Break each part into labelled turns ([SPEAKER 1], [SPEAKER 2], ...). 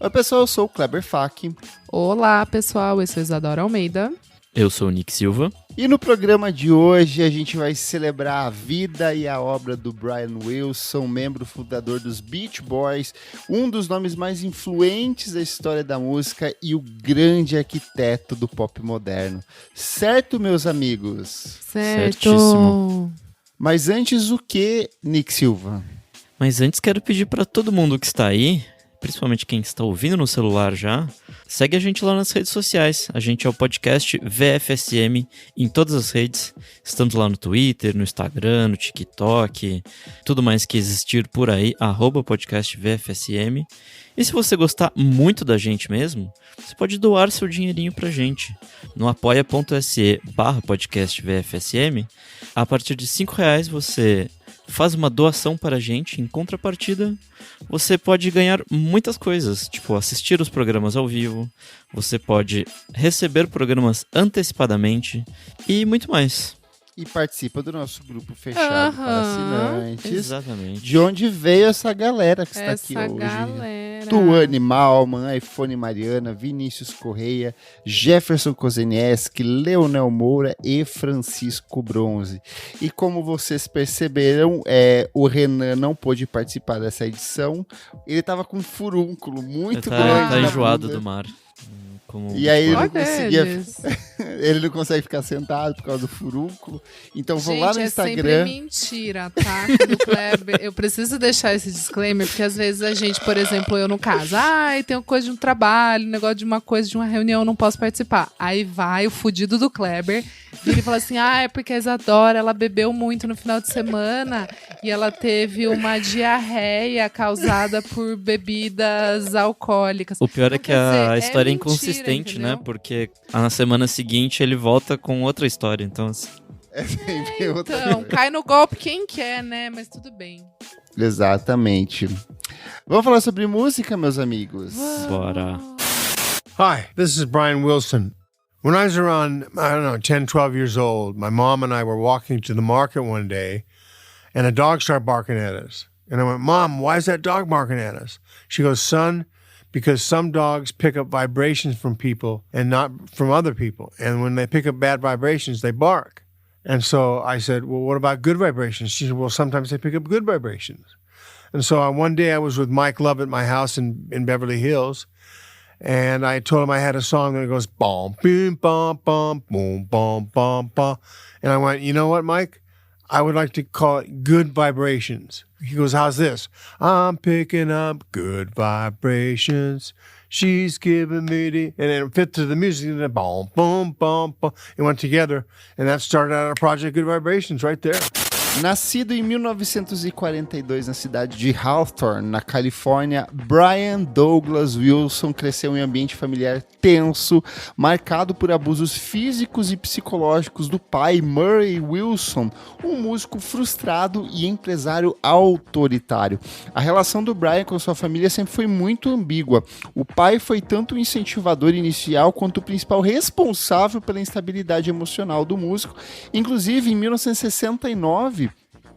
[SPEAKER 1] Oi pessoal, eu sou o Kleber Fak.
[SPEAKER 2] Olá pessoal, eu sou Isadora Almeida.
[SPEAKER 3] Eu sou o Nick Silva.
[SPEAKER 1] E no programa de hoje a gente vai celebrar a vida e a obra do Brian Wilson, membro fundador dos Beach Boys, um dos nomes mais influentes da história da música e o grande arquiteto do pop moderno. Certo, meus amigos?
[SPEAKER 3] Certíssimo.
[SPEAKER 1] Mas antes o que, Nick Silva?
[SPEAKER 3] Mas antes quero pedir para todo mundo que está aí, principalmente quem está ouvindo no celular já, segue a gente lá nas redes sociais. A gente é o podcast VFSM em todas as redes. Estamos lá no Twitter, no Instagram, no TikTok, tudo mais que existir por aí, @podcast VFSM. E se você gostar muito da gente mesmo, você pode doar seu dinheirinho pra gente no apoia.se/podcast VFSM. A partir de R$5 você faz uma doação para a gente. Em contrapartida, você pode ganhar muitas coisas, tipo assistir os programas ao vivo, você pode receber programas antecipadamente e muito mais.
[SPEAKER 1] E participa do nosso grupo fechado para assinantes.
[SPEAKER 3] Exatamente.
[SPEAKER 1] De onde veio essa galera que está aqui hoje. Tuane Malman, iPhone Mariana, Vinícius Correia, Jefferson Kozenieski, Leonel Moura e Francisco Bronze. E como vocês perceberam, o Renan não pôde participar dessa edição. Ele estava com um furúnculo muito grande.
[SPEAKER 3] Tá enjoado do mar.
[SPEAKER 1] E aí ele não conseguia. Ele não consegue ficar sentado por causa do furúnculo. Então vão lá no Instagram.
[SPEAKER 2] É sempre mentira, tá? Do Kleber. Eu preciso deixar esse disclaimer, porque às vezes a gente, por exemplo, eu no caso, tem uma coisa de um trabalho, negócio de uma coisa de uma reunião, não posso participar. Aí vai o fudido do Kleber, vira e fala assim: é porque a Isadora, ela bebeu muito no final de semana e ela teve uma diarreia causada por bebidas alcoólicas.
[SPEAKER 3] O pior é que a história é
[SPEAKER 2] mentira,
[SPEAKER 3] inconsistente,
[SPEAKER 2] entendeu?
[SPEAKER 3] né? Porque na semana seguinte ele volta com outra história, então...
[SPEAKER 1] É sempre outra
[SPEAKER 2] Então, cai no golpe quem quer, né? Mas tudo bem.
[SPEAKER 1] Exatamente. Vamos falar sobre música, meus amigos?
[SPEAKER 3] Bora.
[SPEAKER 4] Hi, this is Brian Wilson. When I was around, 10, 12 years old, my mom and I were walking to the market one day, and a dog started barking at us. And I went, Mom, why is that dog barking at us? She goes, son, because some dogs pick up vibrations from people and not from other people. And when they pick up bad vibrations, they bark. And so I said, well, what about good vibrations? She said, well, sometimes they pick up good vibrations. And so one day I was with Mike Love at my house in Beverly Hills, and I told him I had a song that goes, bom, boom, bom, bom, boom, bom, bom, bom. And I went, you know what, Mike? I would like to call it Good Vibrations. He goes, how's this? I'm picking up good vibrations. She's giving me the... And it fit to the music. And then boom, boom, boom, boom. It went together. And that started out our project Good Vibrations right there.
[SPEAKER 1] Nascido em 1942 na cidade de Hawthorne, na Califórnia, Brian Douglas Wilson cresceu em um ambiente familiar tenso, marcado por abusos físicos e psicológicos do pai, Murray Wilson, um músico frustrado e empresário autoritário. A relação do Brian com sua família sempre foi muito ambígua. O pai foi tanto o incentivador inicial quanto o principal responsável pela instabilidade emocional do músico. Inclusive, em 1969,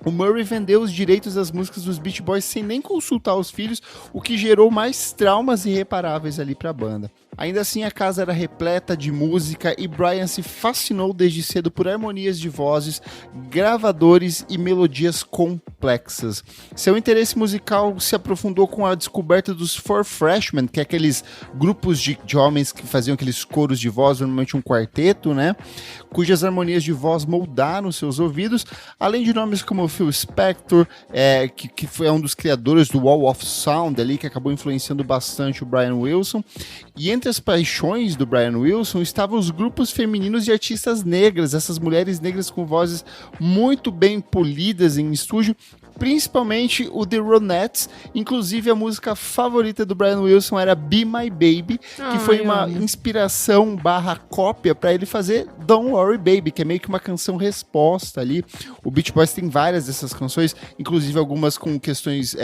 [SPEAKER 1] o Murray vendeu os direitos das músicas dos Beach Boys sem nem consultar os filhos, o que gerou mais traumas irreparáveis ali para a banda. Ainda assim, a casa era repleta de música e Brian se fascinou desde cedo por harmonias de vozes, gravadores e melodias complexas. Seu interesse musical se aprofundou com a descoberta dos Four Freshmen, que é aqueles grupos de homens que faziam aqueles coros de voz, normalmente um quarteto, né? Cujas harmonias de voz moldaram seus ouvidos, além de nomes como Phil Spector, que foi um dos criadores do Wall of Sound ali, que acabou influenciando bastante o Brian Wilson. E entre as paixões do Brian Wilson estavam os grupos femininos de artistas negras, essas mulheres negras com vozes muito bem polidas em estúdio, principalmente o The Ronettes. Inclusive a música favorita do Brian Wilson era Be My Baby, que foi uma inspiração / cópia para ele fazer Don't Worry Baby, que é meio que uma canção resposta ali. O Beach Boys tem várias dessas canções, inclusive algumas com questões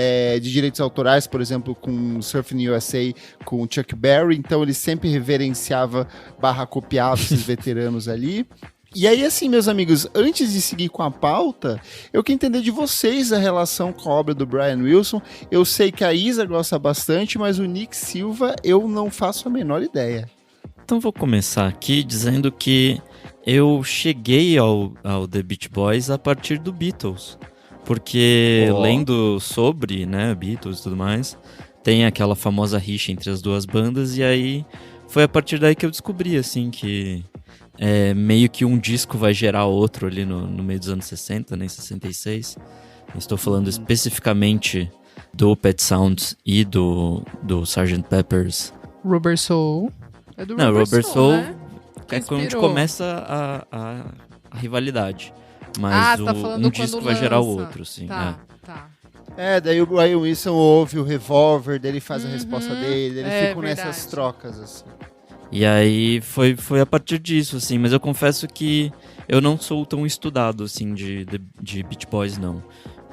[SPEAKER 1] de direitos autorais, por exemplo, com Surfing USA, com Chuck Berry, então ele sempre reverenciava / copiava esses veteranos ali. E aí, assim, meus amigos, antes de seguir com a pauta, eu quero entender de vocês a relação com a obra do Brian Wilson. Eu sei que a Isa gosta bastante, mas o Nick Silva eu não faço a menor ideia.
[SPEAKER 3] Então vou começar aqui dizendo que eu cheguei ao The Beach Boys a partir do Beatles. Porque lendo sobre, né, Beatles e tudo mais, tem aquela famosa rixa entre as duas bandas, e aí foi a partir daí que eu descobri, assim, que meio que um disco vai gerar outro ali no meio dos anos 60, né, em 66. Estou falando especificamente do Pet Sounds e do Sgt. Pepper's.
[SPEAKER 2] Rubber Soul. É do
[SPEAKER 3] Não, Rubber Soul,
[SPEAKER 2] né?
[SPEAKER 3] É quando começa a rivalidade.
[SPEAKER 2] Tá
[SPEAKER 3] Mas
[SPEAKER 2] falando
[SPEAKER 3] um disco vai gerar o outro, sim.
[SPEAKER 2] Tá.
[SPEAKER 1] Daí o Brian Wilson ouve o Revolver, daí ele faz a resposta dele, ele fica
[SPEAKER 2] verdade.
[SPEAKER 1] nessas trocas, assim.
[SPEAKER 3] E aí foi a partir disso, assim. Mas eu confesso que eu não sou tão estudado, assim, de Beach Boys, não.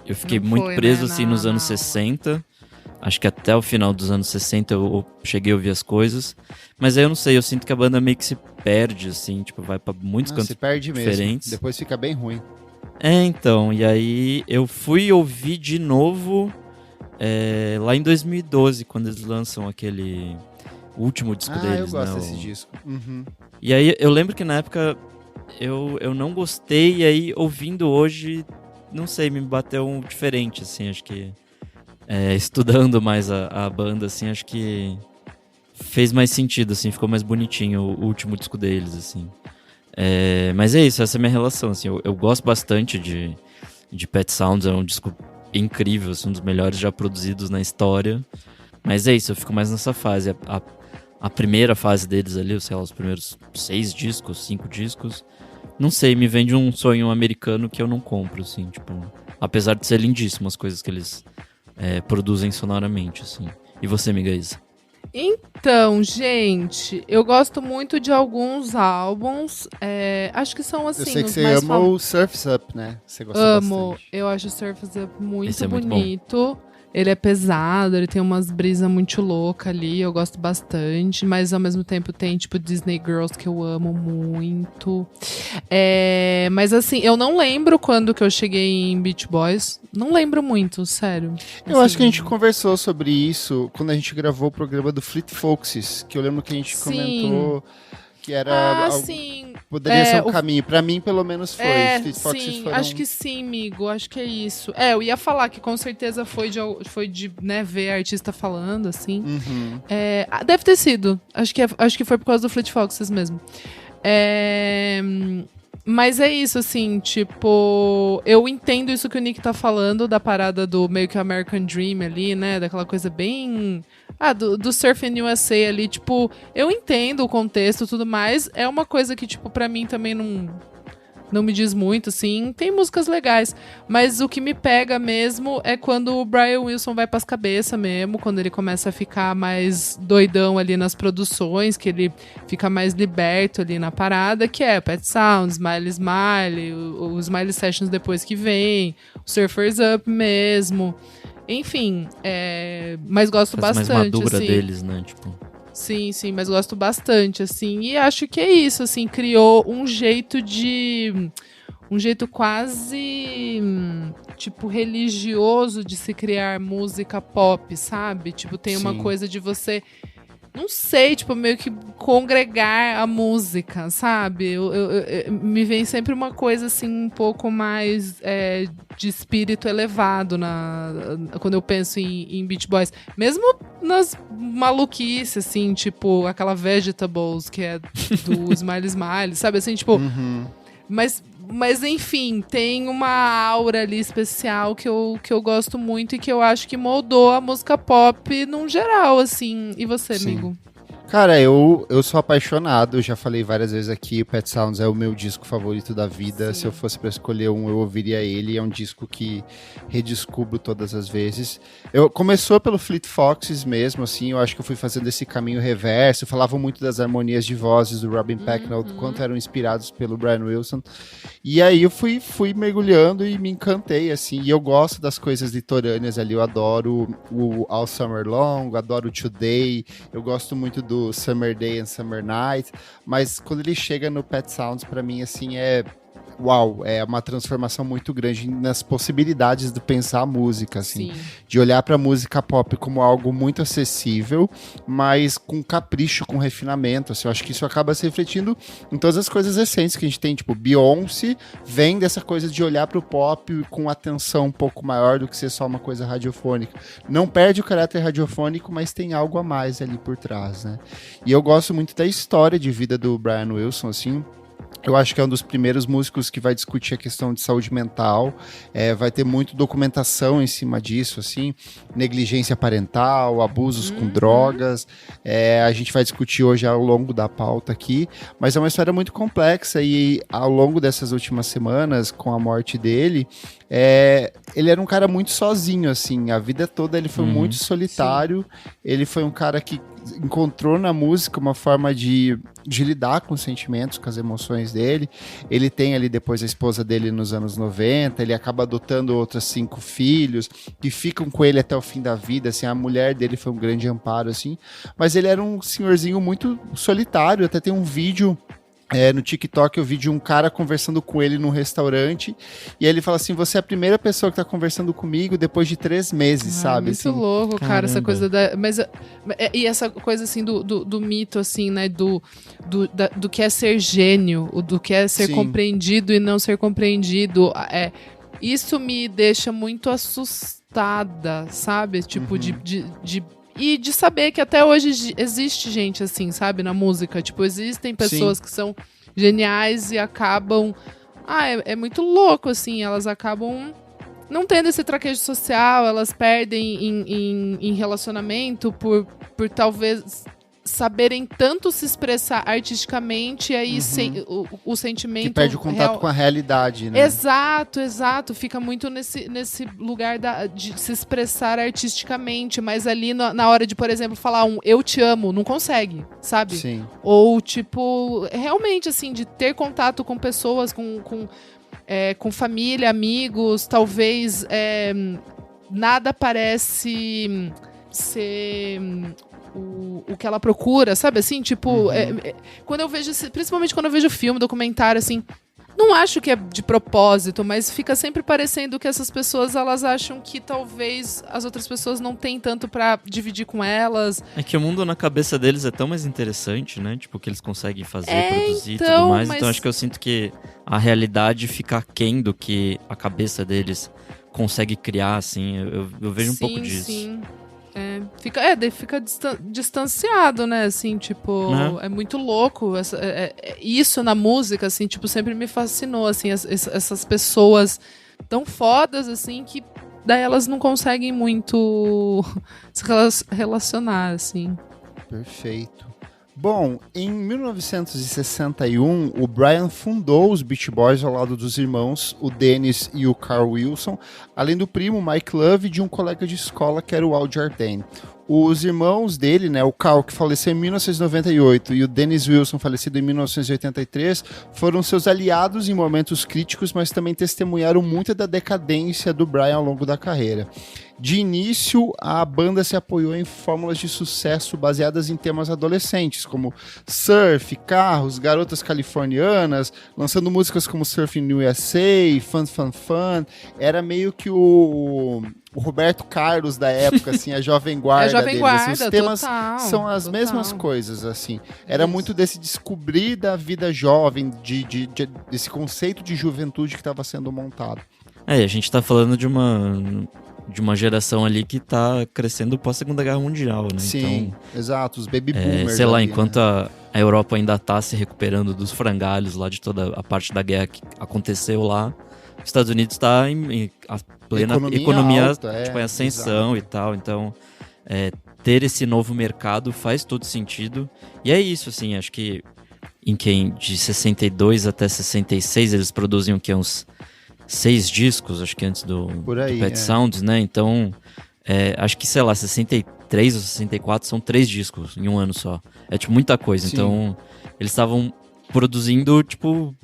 [SPEAKER 3] Eu fiquei
[SPEAKER 2] Não
[SPEAKER 3] muito
[SPEAKER 2] foi,
[SPEAKER 3] preso,
[SPEAKER 2] né,
[SPEAKER 3] assim, nos anos 60. Acho que até o final dos anos 60 eu cheguei a ouvir as coisas. Mas aí eu não sei, eu sinto que a banda meio que se perde, assim. Tipo, vai pra muitos cantos
[SPEAKER 1] se perde mesmo.
[SPEAKER 3] diferentes.
[SPEAKER 1] Depois fica bem ruim.
[SPEAKER 3] Então, e aí eu fui ouvir de novo lá em 2012, quando eles lançam aquele último disco deles.
[SPEAKER 1] Eu gosto
[SPEAKER 3] né,
[SPEAKER 1] desse disco. Uhum.
[SPEAKER 3] E aí eu lembro que na época eu não gostei, e aí ouvindo hoje, não sei, me bateu diferente, assim, acho que estudando mais a banda, assim, acho que fez mais sentido, assim, ficou mais bonitinho o último disco deles, assim. Mas é isso, essa é a minha relação, assim, eu gosto bastante de Pet Sounds, é um disco incrível, assim, um dos melhores já produzidos na história, mas é isso, eu fico mais nessa fase, a primeira fase deles ali, sei lá, os primeiros 6 discos, 5 discos, não sei, me vende um sonho americano que eu não compro, assim, tipo, apesar de ser lindíssimo as coisas que eles produzem sonoramente, assim. E você, amiga Isa?
[SPEAKER 2] Então, gente, eu gosto muito de alguns álbuns. Acho que são assim.
[SPEAKER 1] Eu sei que
[SPEAKER 2] os
[SPEAKER 1] você
[SPEAKER 2] mais
[SPEAKER 1] ama o Surf's Up, né? Você gosta
[SPEAKER 2] Amo.
[SPEAKER 1] bastante.
[SPEAKER 2] Eu acho o Surf's Up muito
[SPEAKER 3] Esse é muito
[SPEAKER 2] bonito. Ele é pesado, ele tem umas brisas muito loucas ali, eu gosto bastante, mas ao mesmo tempo tem, tipo, Disney Girls, que eu amo muito. Mas assim, eu não lembro quando que eu cheguei em Beach Boys, não lembro muito, sério.
[SPEAKER 1] Eu acho que a gente conversou sobre isso quando a gente gravou o programa do Fleet Foxes, que eu lembro que a gente comentou que era
[SPEAKER 2] sim.
[SPEAKER 1] Poderia ser um caminho. Pra mim, pelo menos, foi. Fleet Foxes
[SPEAKER 2] sim,
[SPEAKER 1] foram...
[SPEAKER 2] acho que sim, amigo. Acho que é isso. Eu ia falar que com certeza foi de né, ver a artista falando, assim.
[SPEAKER 1] Uhum.
[SPEAKER 2] Deve ter sido. Acho que foi por causa do Fleet Foxes mesmo. Mas é isso, assim, tipo... Eu entendo isso que o Nick tá falando, da parada do meio que American Dream ali, né? Daquela coisa bem... do Surfing USA ali, tipo... Eu entendo o contexto e tudo mais. É uma coisa que, tipo, pra mim também não me diz muito, assim. Tem músicas legais. Mas o que me pega mesmo é quando o Brian Wilson vai pras cabeças mesmo. Quando ele começa a ficar mais doidão ali nas produções. Que ele fica mais liberto ali na parada. Que é Pet Sounds, Smiley Smiley. O Smiley Sessions depois que vem. O Surfers Up mesmo. Enfim, mas gosto bastante.
[SPEAKER 3] Mais madura
[SPEAKER 2] assim.
[SPEAKER 3] deles, né? Tipo...
[SPEAKER 2] Sim, mas gosto bastante, assim. E acho que é isso, assim, criou um jeito quase, tipo, religioso de se criar música pop, sabe? Tipo, tem uma coisa de você... Não sei, tipo, meio que congregar a música, sabe? Me vem sempre uma coisa, assim, um pouco mais de espírito elevado quando eu penso em Beach Boys. Mesmo nas maluquices, assim, tipo, aquela Vegetables, que é do Smiley Smiley, sabe? Assim, tipo...
[SPEAKER 1] Uhum.
[SPEAKER 2] Mas, enfim, tem uma aura ali especial que eu gosto muito e que eu acho que moldou a música pop num geral, assim. E você, amigo?
[SPEAKER 1] Cara, eu sou apaixonado, eu já falei várias vezes aqui, o Pet Sounds é o meu disco favorito da vida.
[SPEAKER 2] Sim.
[SPEAKER 1] Se eu fosse pra escolher um, eu ouviria ele. É um disco que redescubro todas as vezes. Começou pelo Fleet Foxes mesmo, assim, eu acho que eu fui fazendo esse caminho reverso. Falavam muito das harmonias de vozes do Robin Pecknold, do quanto eram inspirados pelo Brian Wilson. E aí eu fui mergulhando e me encantei, assim. E eu gosto das coisas litorâneas ali, eu adoro o All Summer Long, adoro o Today, eu gosto muito do do Summer Day and Summer Night, mas quando ele chega no Pet Sounds, pra mim, assim, uau, é uma transformação muito grande nas possibilidades de pensar a música, assim.
[SPEAKER 2] Sim.
[SPEAKER 1] De olhar pra música pop como algo muito acessível, mas com capricho, com refinamento, assim. Eu acho que isso acaba se refletindo em todas as coisas recentes que a gente tem, tipo, Beyoncé vem dessa coisa de olhar pro pop com atenção um pouco maior do que ser só uma coisa radiofônica. Não perde o caráter radiofônico, mas tem algo a mais ali por trás, né? E eu gosto muito da história de vida do Brian Wilson, assim. Eu acho que é um dos primeiros músicos que vai discutir a questão de saúde mental, vai ter muita documentação em cima disso, assim, negligência parental, abusos com drogas, a gente vai discutir hoje ao longo da pauta aqui, mas é uma história muito complexa e ao longo dessas últimas semanas, com a morte dele, ele era um cara muito sozinho, assim, a vida toda ele foi muito solitário, ele foi um cara que encontrou na música uma forma de lidar com os sentimentos, com as emoções dele. Ele tem ali depois a esposa dele nos anos 90, ele acaba adotando outros 5 filhos que ficam com ele até o fim da vida, assim, a mulher dele foi um grande amparo, assim, mas ele era um senhorzinho muito solitário, até tem um vídeo no TikTok eu vi de um cara conversando com ele num restaurante e aí ele fala assim, você é a primeira pessoa que tá conversando comigo depois de 3 meses, sabe?
[SPEAKER 2] Muito
[SPEAKER 1] assim,
[SPEAKER 2] louco, cara,
[SPEAKER 3] caramba.
[SPEAKER 2] essa coisa e essa coisa assim do mito, assim, né, do que é ser gênio, do que é ser
[SPEAKER 1] Sim.
[SPEAKER 2] compreendido e não ser compreendido, isso me deixa muito assustada, sabe? Tipo, e de saber que até hoje existe gente assim, sabe, na música. Tipo, existem pessoas que são geniais e acabam... é muito louco, assim. Elas acabam não tendo esse traquejo social, elas perdem em relacionamento por talvez saberem tanto se expressar artisticamente, e aí o sentimento...
[SPEAKER 1] que perde o contato com a realidade, né?
[SPEAKER 2] Exato. Fica muito nesse lugar de se expressar artisticamente, mas ali na hora de, por exemplo, falar eu te amo, não consegue, sabe?
[SPEAKER 1] Sim.
[SPEAKER 2] Ou, tipo, realmente, assim, de ter contato com pessoas, com família, amigos, talvez nada parece ser... O que ela procura, sabe assim? Tipo, quando eu vejo, principalmente quando eu vejo filme, documentário, assim, não acho que é de propósito, mas fica sempre parecendo que essas pessoas, elas acham que talvez as outras pessoas não têm tanto pra dividir com elas.
[SPEAKER 3] É que o mundo na cabeça deles é tão mais interessante, né? Tipo, o que eles conseguem fazer, produzir e
[SPEAKER 2] então,
[SPEAKER 3] tudo mais.
[SPEAKER 2] mas...
[SPEAKER 3] Então acho que eu sinto que a realidade fica aquém do que a cabeça consegue criar, assim. Eu vejo um pouco disso.
[SPEAKER 2] Sim. Fica distanciado, né, assim, tipo, é muito louco isso na música, assim, tipo, sempre me fascinou, assim, essas pessoas tão fodas, assim, que daí elas não conseguem muito se relacionar, assim.
[SPEAKER 1] Perfeito. Bom, em 1961, o Brian fundou os Beach Boys ao lado dos irmãos, o Dennis e o Carl Wilson, além do primo Mike Love e de um colega de escola que era o Al Jardine. Os irmãos dele, né, o Carl, que faleceu em 1998, e o Dennis Wilson, falecido em 1983, foram seus aliados em momentos críticos, mas também testemunharam muito da decadência do Brian ao longo da carreira. De início, a banda se apoiou em fórmulas de sucesso baseadas em temas adolescentes, como surf, carros, garotas californianas, lançando músicas como Surfing USA, Fun Fun Fun. Era meio que o Roberto Carlos da época, assim, a Jovem Guarda
[SPEAKER 2] Jovem
[SPEAKER 1] deles.
[SPEAKER 2] Guarda,
[SPEAKER 1] assim, os temas
[SPEAKER 2] total,
[SPEAKER 1] são as mesmas coisas, assim. Era muito desse descobrir da vida jovem, desse conceito de juventude que estava sendo montado.
[SPEAKER 3] A gente tá falando de uma geração ali que tá crescendo pós-Segunda Guerra Mundial, né?
[SPEAKER 1] Sim,
[SPEAKER 3] então,
[SPEAKER 1] exato, os baby boomers.
[SPEAKER 3] sei lá,
[SPEAKER 1] ali,
[SPEAKER 3] enquanto
[SPEAKER 1] né?
[SPEAKER 3] a Europa ainda tá se recuperando dos frangalhos lá de toda a parte da guerra que aconteceu lá, os Estados Unidos tá em a plena economia
[SPEAKER 1] alta,
[SPEAKER 3] tipo, em ascensão, exato. E tal, então ter esse novo mercado faz todo sentido, e é isso, assim, acho que de 62 até 66 eles produzem o que, uns 6 discos, acho que antes do Pet Sounds, né? Então, acho que, sei lá, 63 ou 64 são 3 discos em um ano só. É, tipo, muita coisa. Sim. Então, eles estavam produzindo, tipo,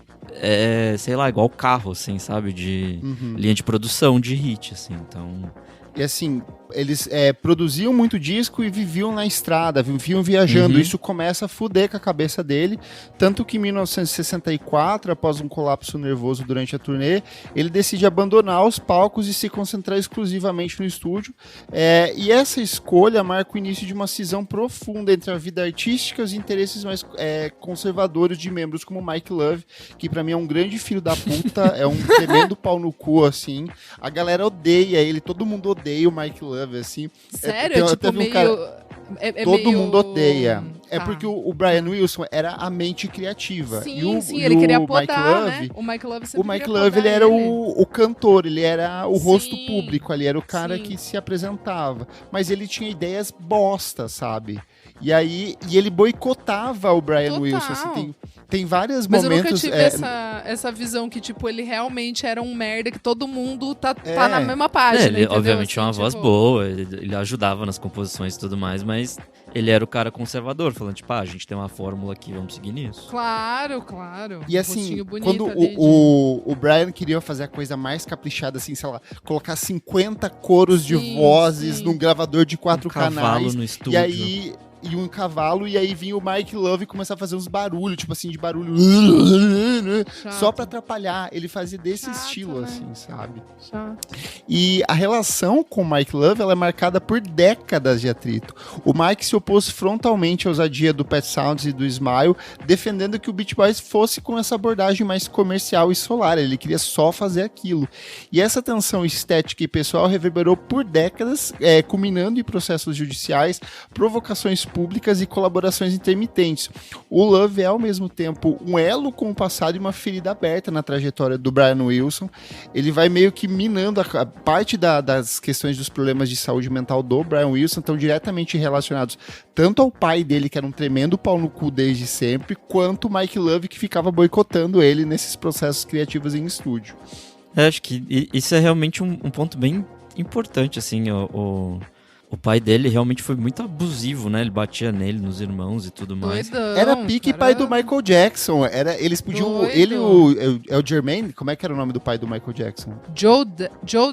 [SPEAKER 3] sei lá, igual carro, assim, sabe? De linha de produção de hit, assim. Então,
[SPEAKER 1] E assim, eles produziam muito disco e viviam na estrada, viviam viajando. Isso começa a fuder com a cabeça dele. Tanto que em 1964, após um colapso nervoso durante a turnê, ele decide abandonar os palcos e se concentrar exclusivamente no estúdio. E essa escolha marca o início de uma cisão profunda entre a vida artística e os interesses mais conservadores de membros como Mike Love, que pra mim é um grande filho da puta, é um tremendo pau no cu, assim. A galera odeia ele, todo mundo odeia o Mike Love, assim.
[SPEAKER 2] Sério? Tipo, meio...
[SPEAKER 1] todo mundo odeia. É
[SPEAKER 2] Tá.
[SPEAKER 1] porque o Brian Wilson era a mente criativa.
[SPEAKER 2] Sim, ele queria podar, né? O Mike Love sempre
[SPEAKER 1] O Mike
[SPEAKER 2] queria
[SPEAKER 1] Love, ele
[SPEAKER 2] podar
[SPEAKER 1] era o cantor, ele era o rosto
[SPEAKER 2] Sim,
[SPEAKER 1] público ali, era o cara
[SPEAKER 2] sim.
[SPEAKER 1] que se apresentava. Mas ele tinha ideias bosta, sabe? E ele boicotava o Brian
[SPEAKER 2] Total.
[SPEAKER 1] Wilson. Assim, tem vários
[SPEAKER 2] Mas
[SPEAKER 1] momentos...
[SPEAKER 2] eu nunca tive essa visão que, tipo, ele realmente era um merda, que todo mundo tá na mesma página,
[SPEAKER 3] ele
[SPEAKER 2] entendeu?
[SPEAKER 3] obviamente
[SPEAKER 2] Assim,
[SPEAKER 3] tinha uma voz
[SPEAKER 2] tipo,
[SPEAKER 3] boa, ele ajudava nas composições e tudo mais, mas ele era o cara conservador, falando, tipo, a gente tem uma fórmula aqui, vamos seguir nisso.
[SPEAKER 2] Claro.
[SPEAKER 1] E assim,
[SPEAKER 2] Rostinho bonito
[SPEAKER 1] quando
[SPEAKER 2] ali
[SPEAKER 1] o Brian queria fazer a coisa mais caprichada, assim, sei lá, colocar 50 coros de
[SPEAKER 2] Sim,
[SPEAKER 1] vozes
[SPEAKER 2] sim.
[SPEAKER 1] num gravador de 4
[SPEAKER 3] cavalo
[SPEAKER 1] canais.
[SPEAKER 3] no estúdio.
[SPEAKER 1] E um cavalo, e aí vinha o Mike Love e começava a fazer uns barulhos, tipo assim, de barulho.
[SPEAKER 2] Chato.
[SPEAKER 1] Só pra atrapalhar. Ele fazia desse
[SPEAKER 2] Chato,
[SPEAKER 1] estilo,
[SPEAKER 2] né?
[SPEAKER 1] assim, sabe?
[SPEAKER 2] Chato.
[SPEAKER 1] E a relação com o Mike Love, ela é marcada por décadas de atrito. O Mike se opôs frontalmente à ousadia do Pet Sounds e do Smile, defendendo que o Beach Boys fosse com essa abordagem mais comercial e solar. Ele queria só fazer aquilo. E essa tensão estética e pessoal reverberou por décadas, culminando em processos judiciais, provocações públicas e colaborações intermitentes. O Love é, ao mesmo tempo, um elo com o passado e uma ferida aberta na trajetória do Brian Wilson. Ele vai meio que minando a parte das questões dos problemas de saúde mental do Brian Wilson, estão diretamente relacionados tanto ao pai dele, que era um tremendo pau no cu desde sempre, quanto o Mike Love, que ficava boicotando ele nesses processos criativos em estúdio.
[SPEAKER 3] Acho que isso é realmente um ponto bem importante, assim, o pai dele realmente foi muito abusivo, né? Ele batia nele, nos irmãos e tudo mais.
[SPEAKER 2] Doidão,
[SPEAKER 1] Era pique pai do
[SPEAKER 2] caramba.
[SPEAKER 1] Michael Jackson. Eles podiam...
[SPEAKER 2] Doido.
[SPEAKER 1] Ele o Jermaine? Como é que era o nome do pai do Michael Jackson?
[SPEAKER 2] Joe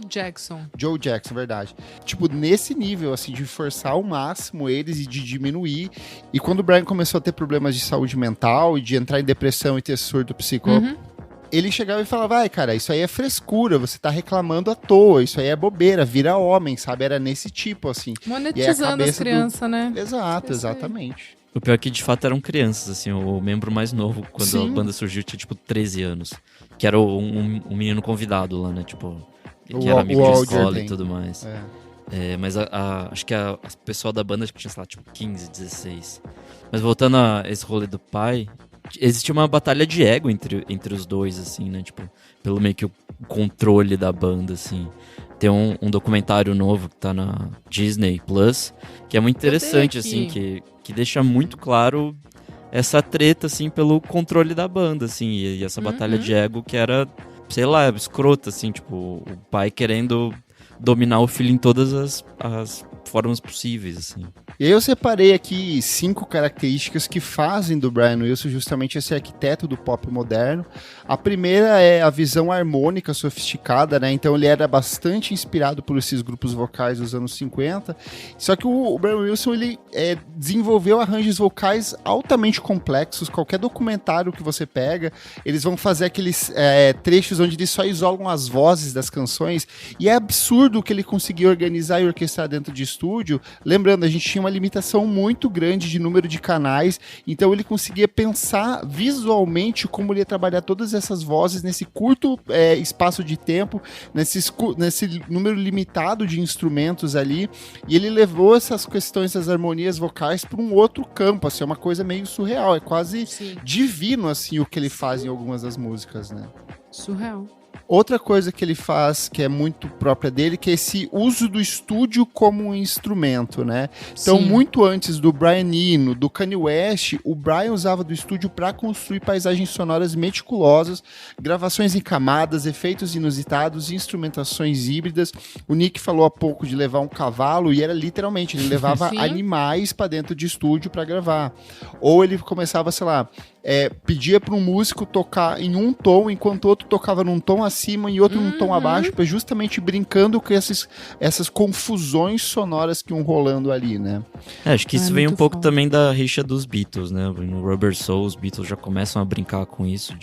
[SPEAKER 2] Jackson.
[SPEAKER 1] Joe Jackson, verdade. Tipo, nesse nível, assim, de forçar ao máximo eles e de diminuir. E quando o Brian começou a ter problemas de saúde mental e de entrar em depressão e ter surto psicótico, ele chegava e falava, vai, cara, isso aí é frescura, você tá reclamando à toa, isso aí é bobeira, vira homem, sabe? Era nesse tipo, assim.
[SPEAKER 2] Monetizando as crianças, né?
[SPEAKER 1] Exato,
[SPEAKER 2] Isso aí.
[SPEAKER 1] exatamente.
[SPEAKER 3] O pior é que, de fato, eram crianças, assim, o membro mais novo, quando
[SPEAKER 1] Sim.
[SPEAKER 3] a banda surgiu, tinha, tipo, 13 anos. Que era um menino convidado lá, né, tipo, que era amigo de escola e tudo mais. Mas acho que a pessoal da banda, acho que tinha, sei lá, tipo, 15, 16. Mas voltando a esse rolê do pai, existia uma batalha de ego entre os dois, assim, né, tipo, pelo meio que o controle da banda, assim. Tem um documentário novo que tá na Disney Plus, que é muito interessante, assim, que deixa muito claro essa treta, assim, pelo controle da banda, assim, e essa batalha de ego que era, sei lá, escrota, assim, tipo, o pai querendo dominar o filho em todas as formas possíveis, assim.
[SPEAKER 1] E aí eu separei aqui 5 características que fazem do Brian Wilson justamente esse arquiteto do pop moderno. A primeira é a visão harmônica sofisticada, né? Então ele era bastante inspirado por esses grupos vocais dos anos 50. Só que o Brian Wilson, ele desenvolveu arranjos vocais altamente complexos. Qualquer documentário que você pega, eles vão fazer aqueles trechos onde eles só isolam as vozes das canções. E é absurdo o que ele conseguiu organizar e orquestrar dentro de estúdio. Lembrando, a gente tinha uma limitação muito grande de número de canais, então ele conseguia pensar visualmente como ele ia trabalhar todas essas vozes nesse curto espaço de tempo, nesse número limitado de instrumentos ali, e ele levou essas questões das harmonias vocais para um outro campo, assim, é uma coisa meio surreal, é quase divino, assim, o que ele faz em algumas das músicas, né?
[SPEAKER 2] Surreal.
[SPEAKER 1] Outra coisa que ele faz, que é muito própria dele, que é esse uso do estúdio como um instrumento, né? Então, muito antes do Brian Eno, do Kanye West, o Brian usava do estúdio para construir paisagens sonoras meticulosas, gravações em camadas, efeitos inusitados, instrumentações híbridas. O Nick falou há pouco de levar um cavalo, e era literalmente, ele levava animais para dentro de estúdio para gravar. Ou ele começava, sei lá, pedia para um músico tocar em um tom, enquanto outro instrumento tocava num tom acima e outro num tom abaixo, pra justamente brincando com essas confusões sonoras que iam rolando ali, né?
[SPEAKER 3] Acho que isso vem um
[SPEAKER 2] muito
[SPEAKER 3] pouco
[SPEAKER 2] foda.
[SPEAKER 3] também da rixa dos Beatles, né? No Rubber Soul, os Beatles já começam a brincar com isso,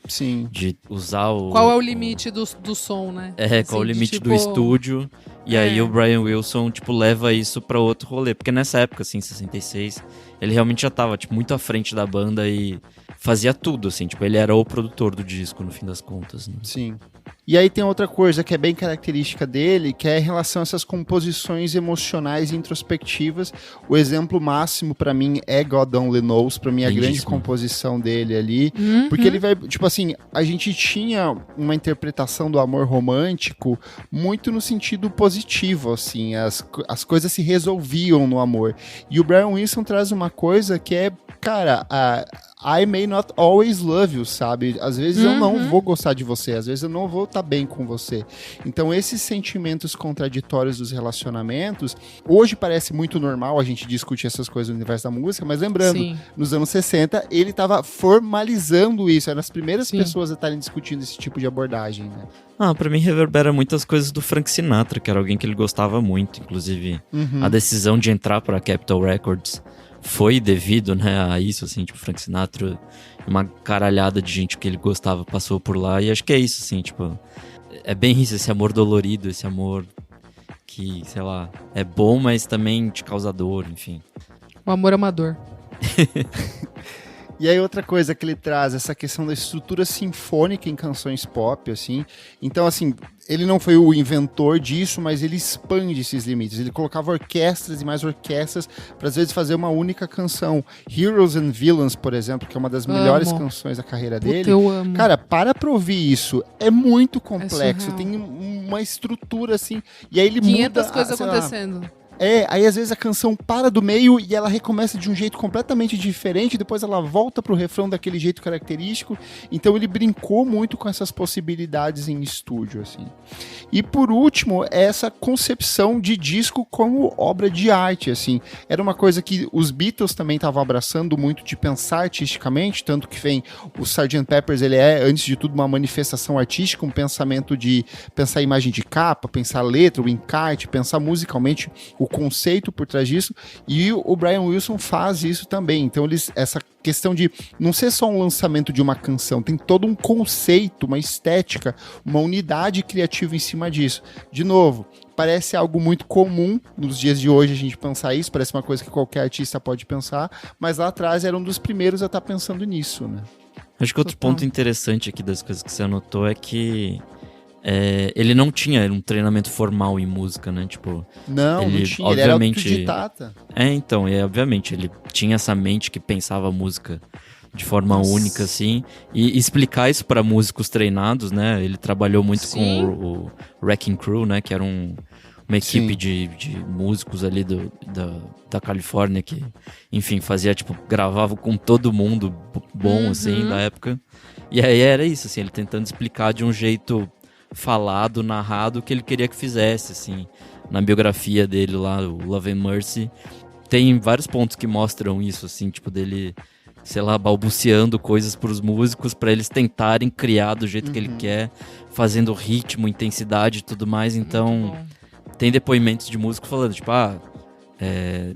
[SPEAKER 1] Sim.
[SPEAKER 3] de usar o...
[SPEAKER 2] Qual é o limite do som, né?
[SPEAKER 3] Qual é o
[SPEAKER 2] Assim, de
[SPEAKER 3] limite
[SPEAKER 2] tipo-
[SPEAKER 3] do estúdio. E aí
[SPEAKER 2] É.
[SPEAKER 3] o Brian Wilson, tipo, leva isso pra outro rolê. Porque nessa época, assim, 66, ele realmente já tava, tipo, muito à frente da banda e fazia tudo, assim. Tipo, ele era o produtor do disco, no fim das contas, né?
[SPEAKER 1] Sim. E aí tem outra coisa que é bem característica dele, que é em relação a essas composições emocionais e introspectivas. O exemplo máximo pra mim é God Only Knows, pra mim a grande
[SPEAKER 3] Lindíssimo.
[SPEAKER 1] composição dele ali.
[SPEAKER 2] Uhum.
[SPEAKER 1] Porque ele vai, tipo assim, a gente tinha uma interpretação do amor romântico muito no sentido positivo, assim, as coisas se resolviam no amor. E o Brian Wilson traz uma coisa que é, cara, I may not always love you, sabe? Às vezes eu não vou gostar de você, às vezes eu não vou estar bem com você. Então esses sentimentos contraditórios dos relacionamentos, hoje parece muito normal a gente discutir essas coisas no universo da música, mas lembrando,
[SPEAKER 2] Sim.
[SPEAKER 1] nos anos 60, ele estava formalizando isso, eram as primeiras
[SPEAKER 2] Sim.
[SPEAKER 1] pessoas a estarem discutindo esse tipo de abordagem, né?
[SPEAKER 3] Pra mim reverbera muitas coisas do Frank Sinatra, que era alguém que ele gostava muito, inclusive a decisão de entrar pra Capitol Records foi devido, né, a isso, assim, tipo, Frank Sinatra, uma caralhada de gente que ele gostava passou por lá, e acho que é isso, assim, tipo, é bem isso, esse amor dolorido, esse amor que, sei lá, é bom, mas também te causa dor, enfim.
[SPEAKER 2] O amor amador.
[SPEAKER 1] E aí outra coisa que ele traz, essa questão da estrutura sinfônica em canções pop, assim. Então, assim, ele não foi o inventor disso, mas ele expande esses limites. Ele colocava orquestras e mais orquestras para às vezes fazer uma única canção. Heroes and Villains, por exemplo, que é uma das melhores canções da carreira
[SPEAKER 2] Puta,
[SPEAKER 1] dele.
[SPEAKER 2] eu amo.
[SPEAKER 1] Cara, para pra ouvir isso. É muito complexo.
[SPEAKER 2] surreal.
[SPEAKER 1] Tem uma estrutura, assim. E aí ele
[SPEAKER 2] 500
[SPEAKER 1] muda...
[SPEAKER 2] coisas
[SPEAKER 1] sei lá,
[SPEAKER 2] acontecendo.
[SPEAKER 1] aí às vezes a canção para do meio e ela recomeça de um jeito completamente diferente, depois ela volta pro refrão daquele jeito característico. Então ele brincou muito com essas possibilidades em estúdio, assim. E por último, essa concepção de disco como obra de arte, assim. Era uma coisa que os Beatles também estavam abraçando muito, de pensar artisticamente, tanto que vem o Sgt. Pepper's, ele é, antes de tudo, uma manifestação artística, um pensamento de pensar a imagem de capa, pensar a letra, o encarte, pensar musicalmente o conceito por trás disso, e o Brian Wilson faz isso também. Então essa questão de não ser só um lançamento de uma canção, tem todo um conceito, uma estética, uma unidade criativa em cima disso. De novo, parece algo muito comum nos dias de hoje a gente pensar isso, parece uma coisa que qualquer artista pode pensar, mas lá atrás era um dos primeiros a estar pensando nisso, né?
[SPEAKER 3] Acho que outro ponto interessante aqui das coisas que você anotou é que ele não tinha um treinamento formal em música, né? Tipo,
[SPEAKER 1] não tinha, ele era autodidata.
[SPEAKER 3] Então, obviamente, ele tinha essa mente que pensava a música de forma única, assim, e explicar isso para músicos treinados, né? Ele trabalhou muito com o Wrecking Crew, né? Que era uma equipe de músicos ali da Califórnia que, enfim, fazia, tipo, gravava com todo mundo bom, assim, da época. E aí era isso, assim, ele tentando explicar de um jeito falado, narrado, o que ele queria que fizesse, assim. Na biografia dele lá, o Love and Mercy, tem vários pontos que mostram isso, assim, tipo, dele, sei lá, balbuciando coisas pros músicos pra eles tentarem criar do jeito que ele quer, fazendo ritmo, intensidade e tudo mais. Então, tem depoimentos de músicos falando, tipo,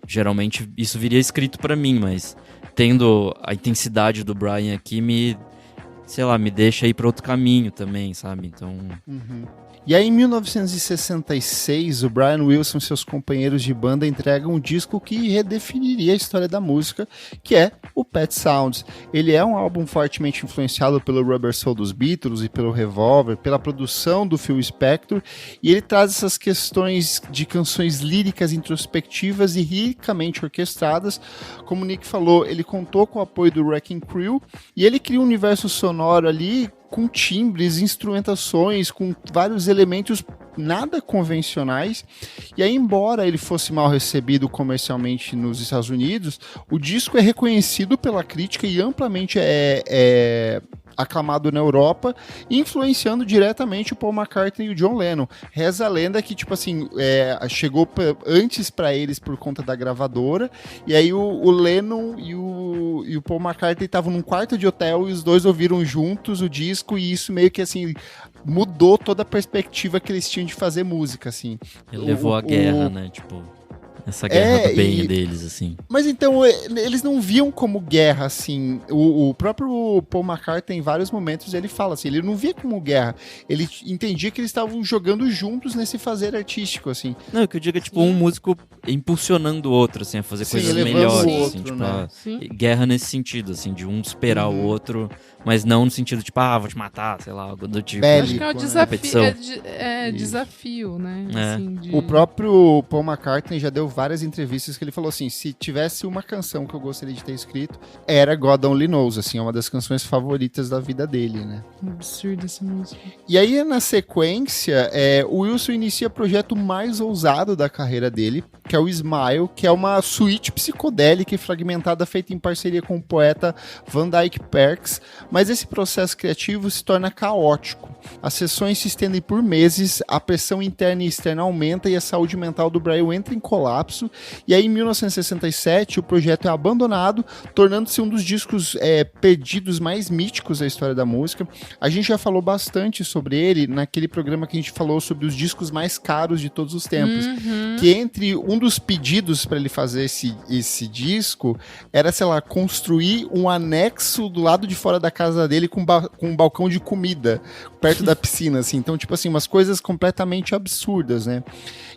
[SPEAKER 3] geralmente isso viria escrito pra mim, mas tendo a intensidade do Brian aqui, me deixa ir pra outro caminho também, sabe? Então...
[SPEAKER 1] E aí, em 1966, o Brian Wilson e seus companheiros de banda entregam um disco que redefiniria a história da música, que é o Pet Sounds. Ele é um álbum fortemente influenciado pelo Rubber Soul dos Beatles e pelo Revolver, pela produção do Phil Spector, e ele traz essas questões de canções líricas introspectivas e ricamente orquestradas. Como o Nick falou, ele contou com o apoio do Wrecking Crew, e ele cria um universo sonoro ali com timbres, instrumentações, com vários elementos nada convencionais. E aí, embora ele fosse mal recebido comercialmente nos Estados Unidos, o disco é reconhecido pela crítica e amplamente aclamado na Europa, influenciando diretamente o Paul McCartney e o John Lennon. Reza a lenda que, tipo assim, chegou antes para eles por conta da gravadora, e aí o Lennon e o Paul McCartney estavam num quarto de hotel e os dois ouviram juntos o disco, e isso meio que, assim, mudou toda a perspectiva que eles tinham de fazer música, assim.
[SPEAKER 3] Ele levou a guerra, né, tipo... Essa guerra do bem deles, assim.
[SPEAKER 1] Mas então, eles não viam como guerra, assim. O próprio Paul McCartney, em vários momentos, ele fala assim, ele não via como guerra. Ele entendia que eles estavam jogando juntos nesse fazer artístico, assim.
[SPEAKER 3] Não, que eu digo é tipo um músico impulsionando o outro, assim, a fazer coisas melhores,
[SPEAKER 1] outro,
[SPEAKER 3] assim, tipo,
[SPEAKER 1] né?
[SPEAKER 3] guerra nesse sentido, assim, de um esperar o outro, mas não no sentido, tipo, vou te matar, sei lá, algo do tipo.
[SPEAKER 2] Acho que é o
[SPEAKER 3] Competição.
[SPEAKER 2] desafio, né? Assim,
[SPEAKER 1] O próprio Paul McCartney já deu várias entrevistas que ele falou assim, se tivesse uma canção que eu gostaria de ter escrito, era God Only Knows, assim, é uma das canções favoritas da vida dele, né?
[SPEAKER 2] Absurdo essa música.
[SPEAKER 1] E aí, na sequência, o Wilson inicia o projeto mais ousado da carreira dele, que é o Smile, que é uma suíte psicodélica e fragmentada feita em parceria com o poeta Van Dyke Parks, mas esse processo criativo se torna caótico. As sessões se estendem por meses, a pressão interna e externa aumenta e a saúde mental do Brian entra em colapso, e aí em 1967 o projeto é abandonado, tornando-se um dos discos perdidos mais míticos da história da música. A gente já falou bastante sobre ele naquele programa que a gente falou sobre os discos mais caros de todos os tempos, que entre um dos pedidos para ele fazer esse disco era, sei lá, construir um anexo do lado de fora da casa dele com um balcão de comida perto da piscina, assim. Então, tipo assim, umas coisas completamente absurdas, né?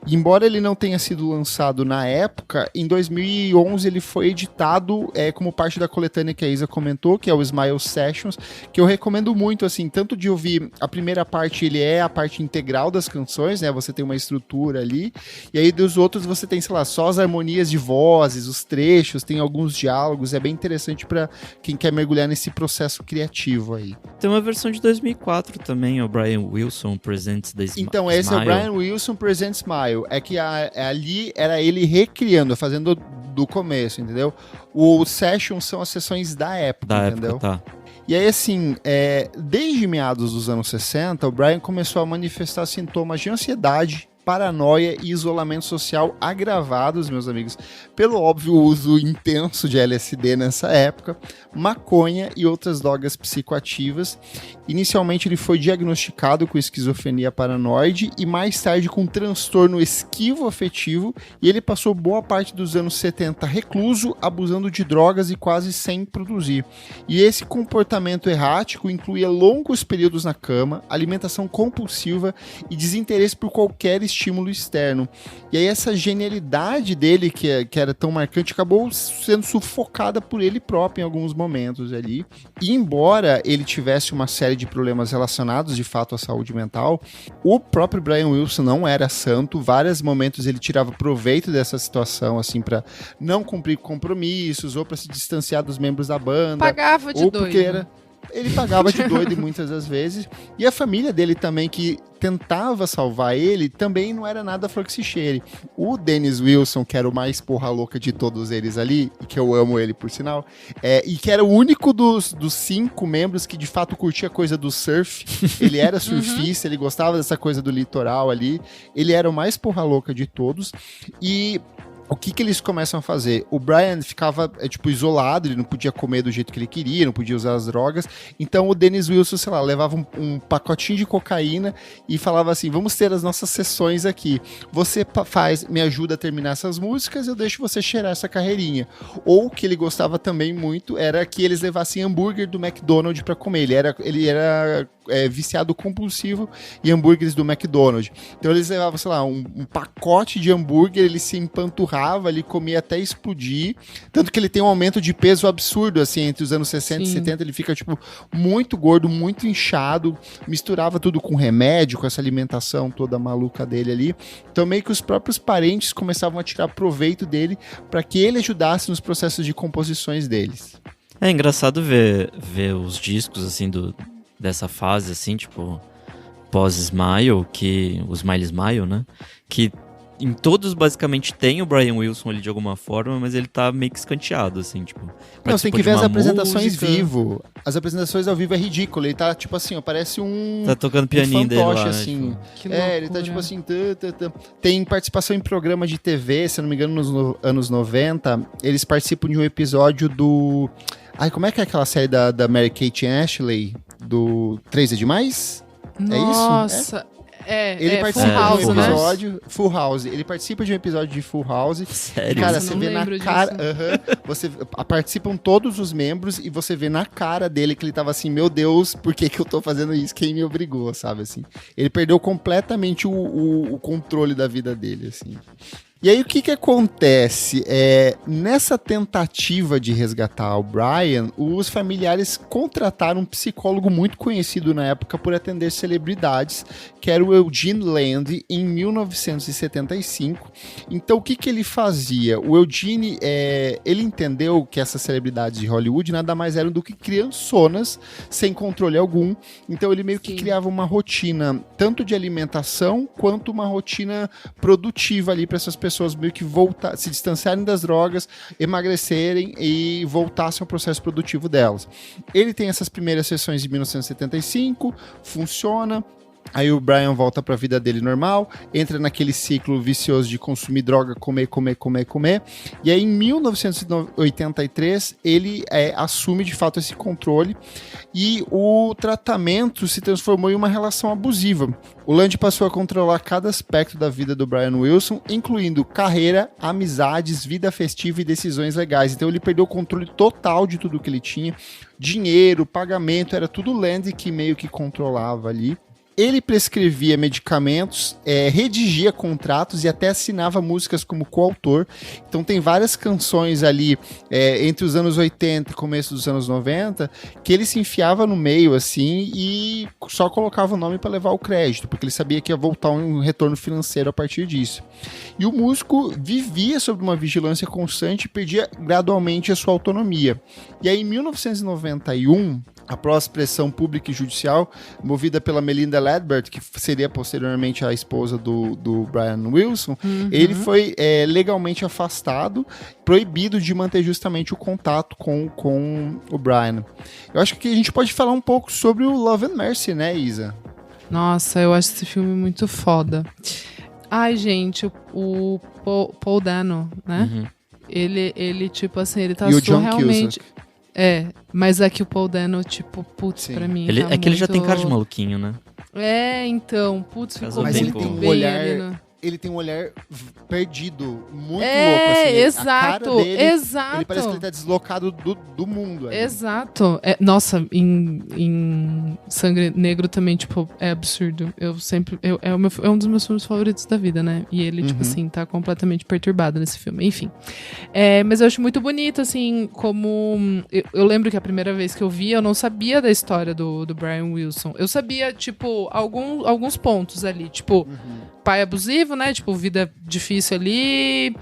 [SPEAKER 1] E embora ele não tenha sido lançado na época, em 2011 ele foi editado como parte da coletânea que a Isa comentou, que é o Smile Sessions, que eu recomendo muito, assim, tanto de ouvir a primeira parte, ele é a parte integral das canções, né? Você tem uma estrutura ali, e aí dos outros você tem, sei lá, só as harmonias de vozes, os trechos, tem alguns diálogos, é bem interessante para quem quer mergulhar nesse processo criativo aí.
[SPEAKER 3] Tem uma versão de 2004 também, o Brian Wilson Presents the Smile.
[SPEAKER 1] Então, esse é o Brian Wilson Presents Smile. É que ali era ele recriando, fazendo do começo, entendeu? O Session são as sessões da época, entendeu?
[SPEAKER 3] Tá.
[SPEAKER 1] E aí, assim, desde meados dos anos 60, o Brian começou a manifestar sintomas de ansiedade, paranoia e isolamento social agravados, meus amigos, pelo óbvio uso intenso de LSD nessa época, maconha e outras drogas psicoativas. Inicialmente ele foi diagnosticado com esquizofrenia paranoide e mais tarde com transtorno esquivo-afetivo, e ele passou boa parte dos anos 70 recluso, abusando de drogas e quase sem produzir. E esse comportamento errático incluía longos períodos na cama, alimentação compulsiva e desinteresse por qualquer estímulo externo. E aí essa genialidade dele, que era tão marcante, acabou sendo sufocada por ele próprio em alguns momentos ali. E embora ele tivesse uma série de problemas relacionados de fato à saúde mental, o próprio Brian Wilson não era santo. Vários momentos ele tirava proveito dessa situação, assim, para não cumprir compromissos ou para se distanciar dos membros da banda.
[SPEAKER 2] Pagava de doido.
[SPEAKER 1] Ele pagava de doido muitas das vezes. E a família dele também, que tentava salvar ele, também não era nada flor que se cheire. O Dennis Wilson, que era o mais porra louca de todos eles ali, e que eu amo ele por sinal, e que era o único dos 5 membros que de fato curtia a coisa do surf. Ele era surfista, ele gostava dessa coisa do litoral ali. Ele era o mais porra louca de todos. E o que eles começam a fazer? O Brian ficava, isolado, ele não podia comer do jeito que ele queria, não podia usar as drogas. Então o Dennis Wilson, sei lá, levava um pacotinho de cocaína e falava assim, vamos ter as nossas sessões aqui. Você me ajuda a terminar essas músicas, eu deixo você cheirar essa carreirinha. Ou o que ele gostava também muito era que eles levassem hambúrguer do McDonald's para comer. Ele era viciado compulsivo em hambúrgueres do McDonald's. Então eles levavam, sei lá, um pacote de hambúrguer, ele se empanturrava, ele comia até explodir, tanto que ele tem um aumento de peso absurdo, assim, entre os anos 60 e 70, ele fica, muito gordo, muito inchado, misturava tudo com remédio, com essa alimentação toda maluca dele ali. Então meio que os próprios parentes começavam a tirar proveito dele para que ele ajudasse nos processos de composições deles.
[SPEAKER 3] É engraçado ver os discos, assim, dessa fase, assim, pós-Smile, o Smile Smile, né? Que em todos, basicamente, tem o Brian Wilson ali de alguma forma, mas ele tá meio que escanteado, assim, tipo...
[SPEAKER 1] Não, você tem que ver as apresentações
[SPEAKER 3] música.
[SPEAKER 1] vivo. As apresentações ao vivo é ridículo. Ele tá, tipo assim, ó, parece um...
[SPEAKER 3] Tá tocando pianinho dele lá,
[SPEAKER 1] assim.
[SPEAKER 3] né,
[SPEAKER 2] Que
[SPEAKER 1] ele tá tipo assim... Tem participação em programa de TV, se eu não me engano, nos anos 90. Eles participam de um episódio do... Ai, como é que é aquela série da Mary-Kate Ashley? Do 3 é Demais?
[SPEAKER 2] Nossa,
[SPEAKER 1] Ele participa
[SPEAKER 2] Full House,
[SPEAKER 1] de um
[SPEAKER 2] né?
[SPEAKER 1] episódio... Full House. Ele participa de um episódio de Full House.
[SPEAKER 3] Sério?
[SPEAKER 1] Cara,
[SPEAKER 2] Nossa,
[SPEAKER 1] você
[SPEAKER 2] não
[SPEAKER 1] vê na
[SPEAKER 2] lembro
[SPEAKER 1] cara...
[SPEAKER 2] disso.
[SPEAKER 1] Participam todos os membros e você vê na cara dele que ele tava assim, meu Deus, por que eu tô fazendo isso? Quem me obrigou, sabe, assim? Ele perdeu completamente o controle da vida dele, assim. E aí, o que acontece? Nessa tentativa de resgatar o Brian, os familiares contrataram um psicólogo muito conhecido na época por atender celebridades, que era o Eugene Land, em 1975. Então, o que ele fazia? O Eugene, ele entendeu que essas celebridades de Hollywood nada mais eram do que criançonas, sem controle algum. Então, ele meio que criava uma rotina, tanto de alimentação, quanto uma rotina produtiva ali para essas pessoas meio que se distanciarem das drogas, emagrecerem e voltassem ao processo produtivo delas. Ele tem essas primeiras sessões em 1975, funciona. Aí o Brian volta para a vida dele normal, entra naquele ciclo vicioso de consumir droga, comer. E aí em 1983 ele assume de fato esse controle e o tratamento se transformou em uma relação abusiva. O Land passou a controlar cada aspecto da vida do Brian Wilson, incluindo carreira, amizades, vida festiva e decisões legais. Então ele perdeu o controle total de tudo que ele tinha. Dinheiro, pagamento, era tudo o Land que meio que controlava ali. Ele prescrevia medicamentos, redigia contratos e até assinava músicas como coautor. Então tem várias canções ali entre os anos 80 e começo dos anos 90 que ele se enfiava no meio assim e só colocava o nome para levar o crédito, porque ele sabia que ia voltar um retorno financeiro a partir disso. E o músico vivia sob uma vigilância constante e perdia gradualmente a sua autonomia. E aí em 1991... após pressão pública e judicial, movida pela Melinda Ledbetter, que seria posteriormente a esposa do Brian Wilson, ele foi legalmente afastado, proibido de manter justamente o contato com o Brian. Eu acho que a gente pode falar um pouco sobre o Love and Mercy, né, Isa?
[SPEAKER 2] Nossa, eu acho esse filme muito foda. Ai, gente, o Paul Dano, né?
[SPEAKER 3] Uhum.
[SPEAKER 2] Ele tipo assim, ele tá
[SPEAKER 1] E o John
[SPEAKER 2] surrealmente...
[SPEAKER 1] Cusack.
[SPEAKER 2] Mas aqui o Paul Dano, tipo, putz, pra mim
[SPEAKER 3] Ele,
[SPEAKER 2] tá
[SPEAKER 3] é que ele já
[SPEAKER 2] muito-
[SPEAKER 3] tem cara de maluquinho, né?
[SPEAKER 2] Então, putz, ficou
[SPEAKER 3] Mas
[SPEAKER 2] muito
[SPEAKER 3] ele tem um
[SPEAKER 2] bem
[SPEAKER 1] olhar-
[SPEAKER 2] ali, né?
[SPEAKER 1] Ele tem um olhar perdido, muito louco, assim.
[SPEAKER 2] Exato,
[SPEAKER 1] A cara dele,
[SPEAKER 2] exato.
[SPEAKER 1] ele parece que ele tá deslocado do mundo. ali.
[SPEAKER 2] Exato. Nossa, em Sangue Negro também, tipo, é absurdo. É um dos meus filmes favoritos da vida, né? E ele, tipo assim, tá completamente perturbado nesse filme. Enfim. Mas eu acho muito bonito, assim, como... Eu lembro que a primeira vez que eu vi, eu não sabia da história do Brian Wilson. Eu sabia, tipo, alguns pontos ali. Tipo, pai abusivo, né? Tipo, vida difícil ali,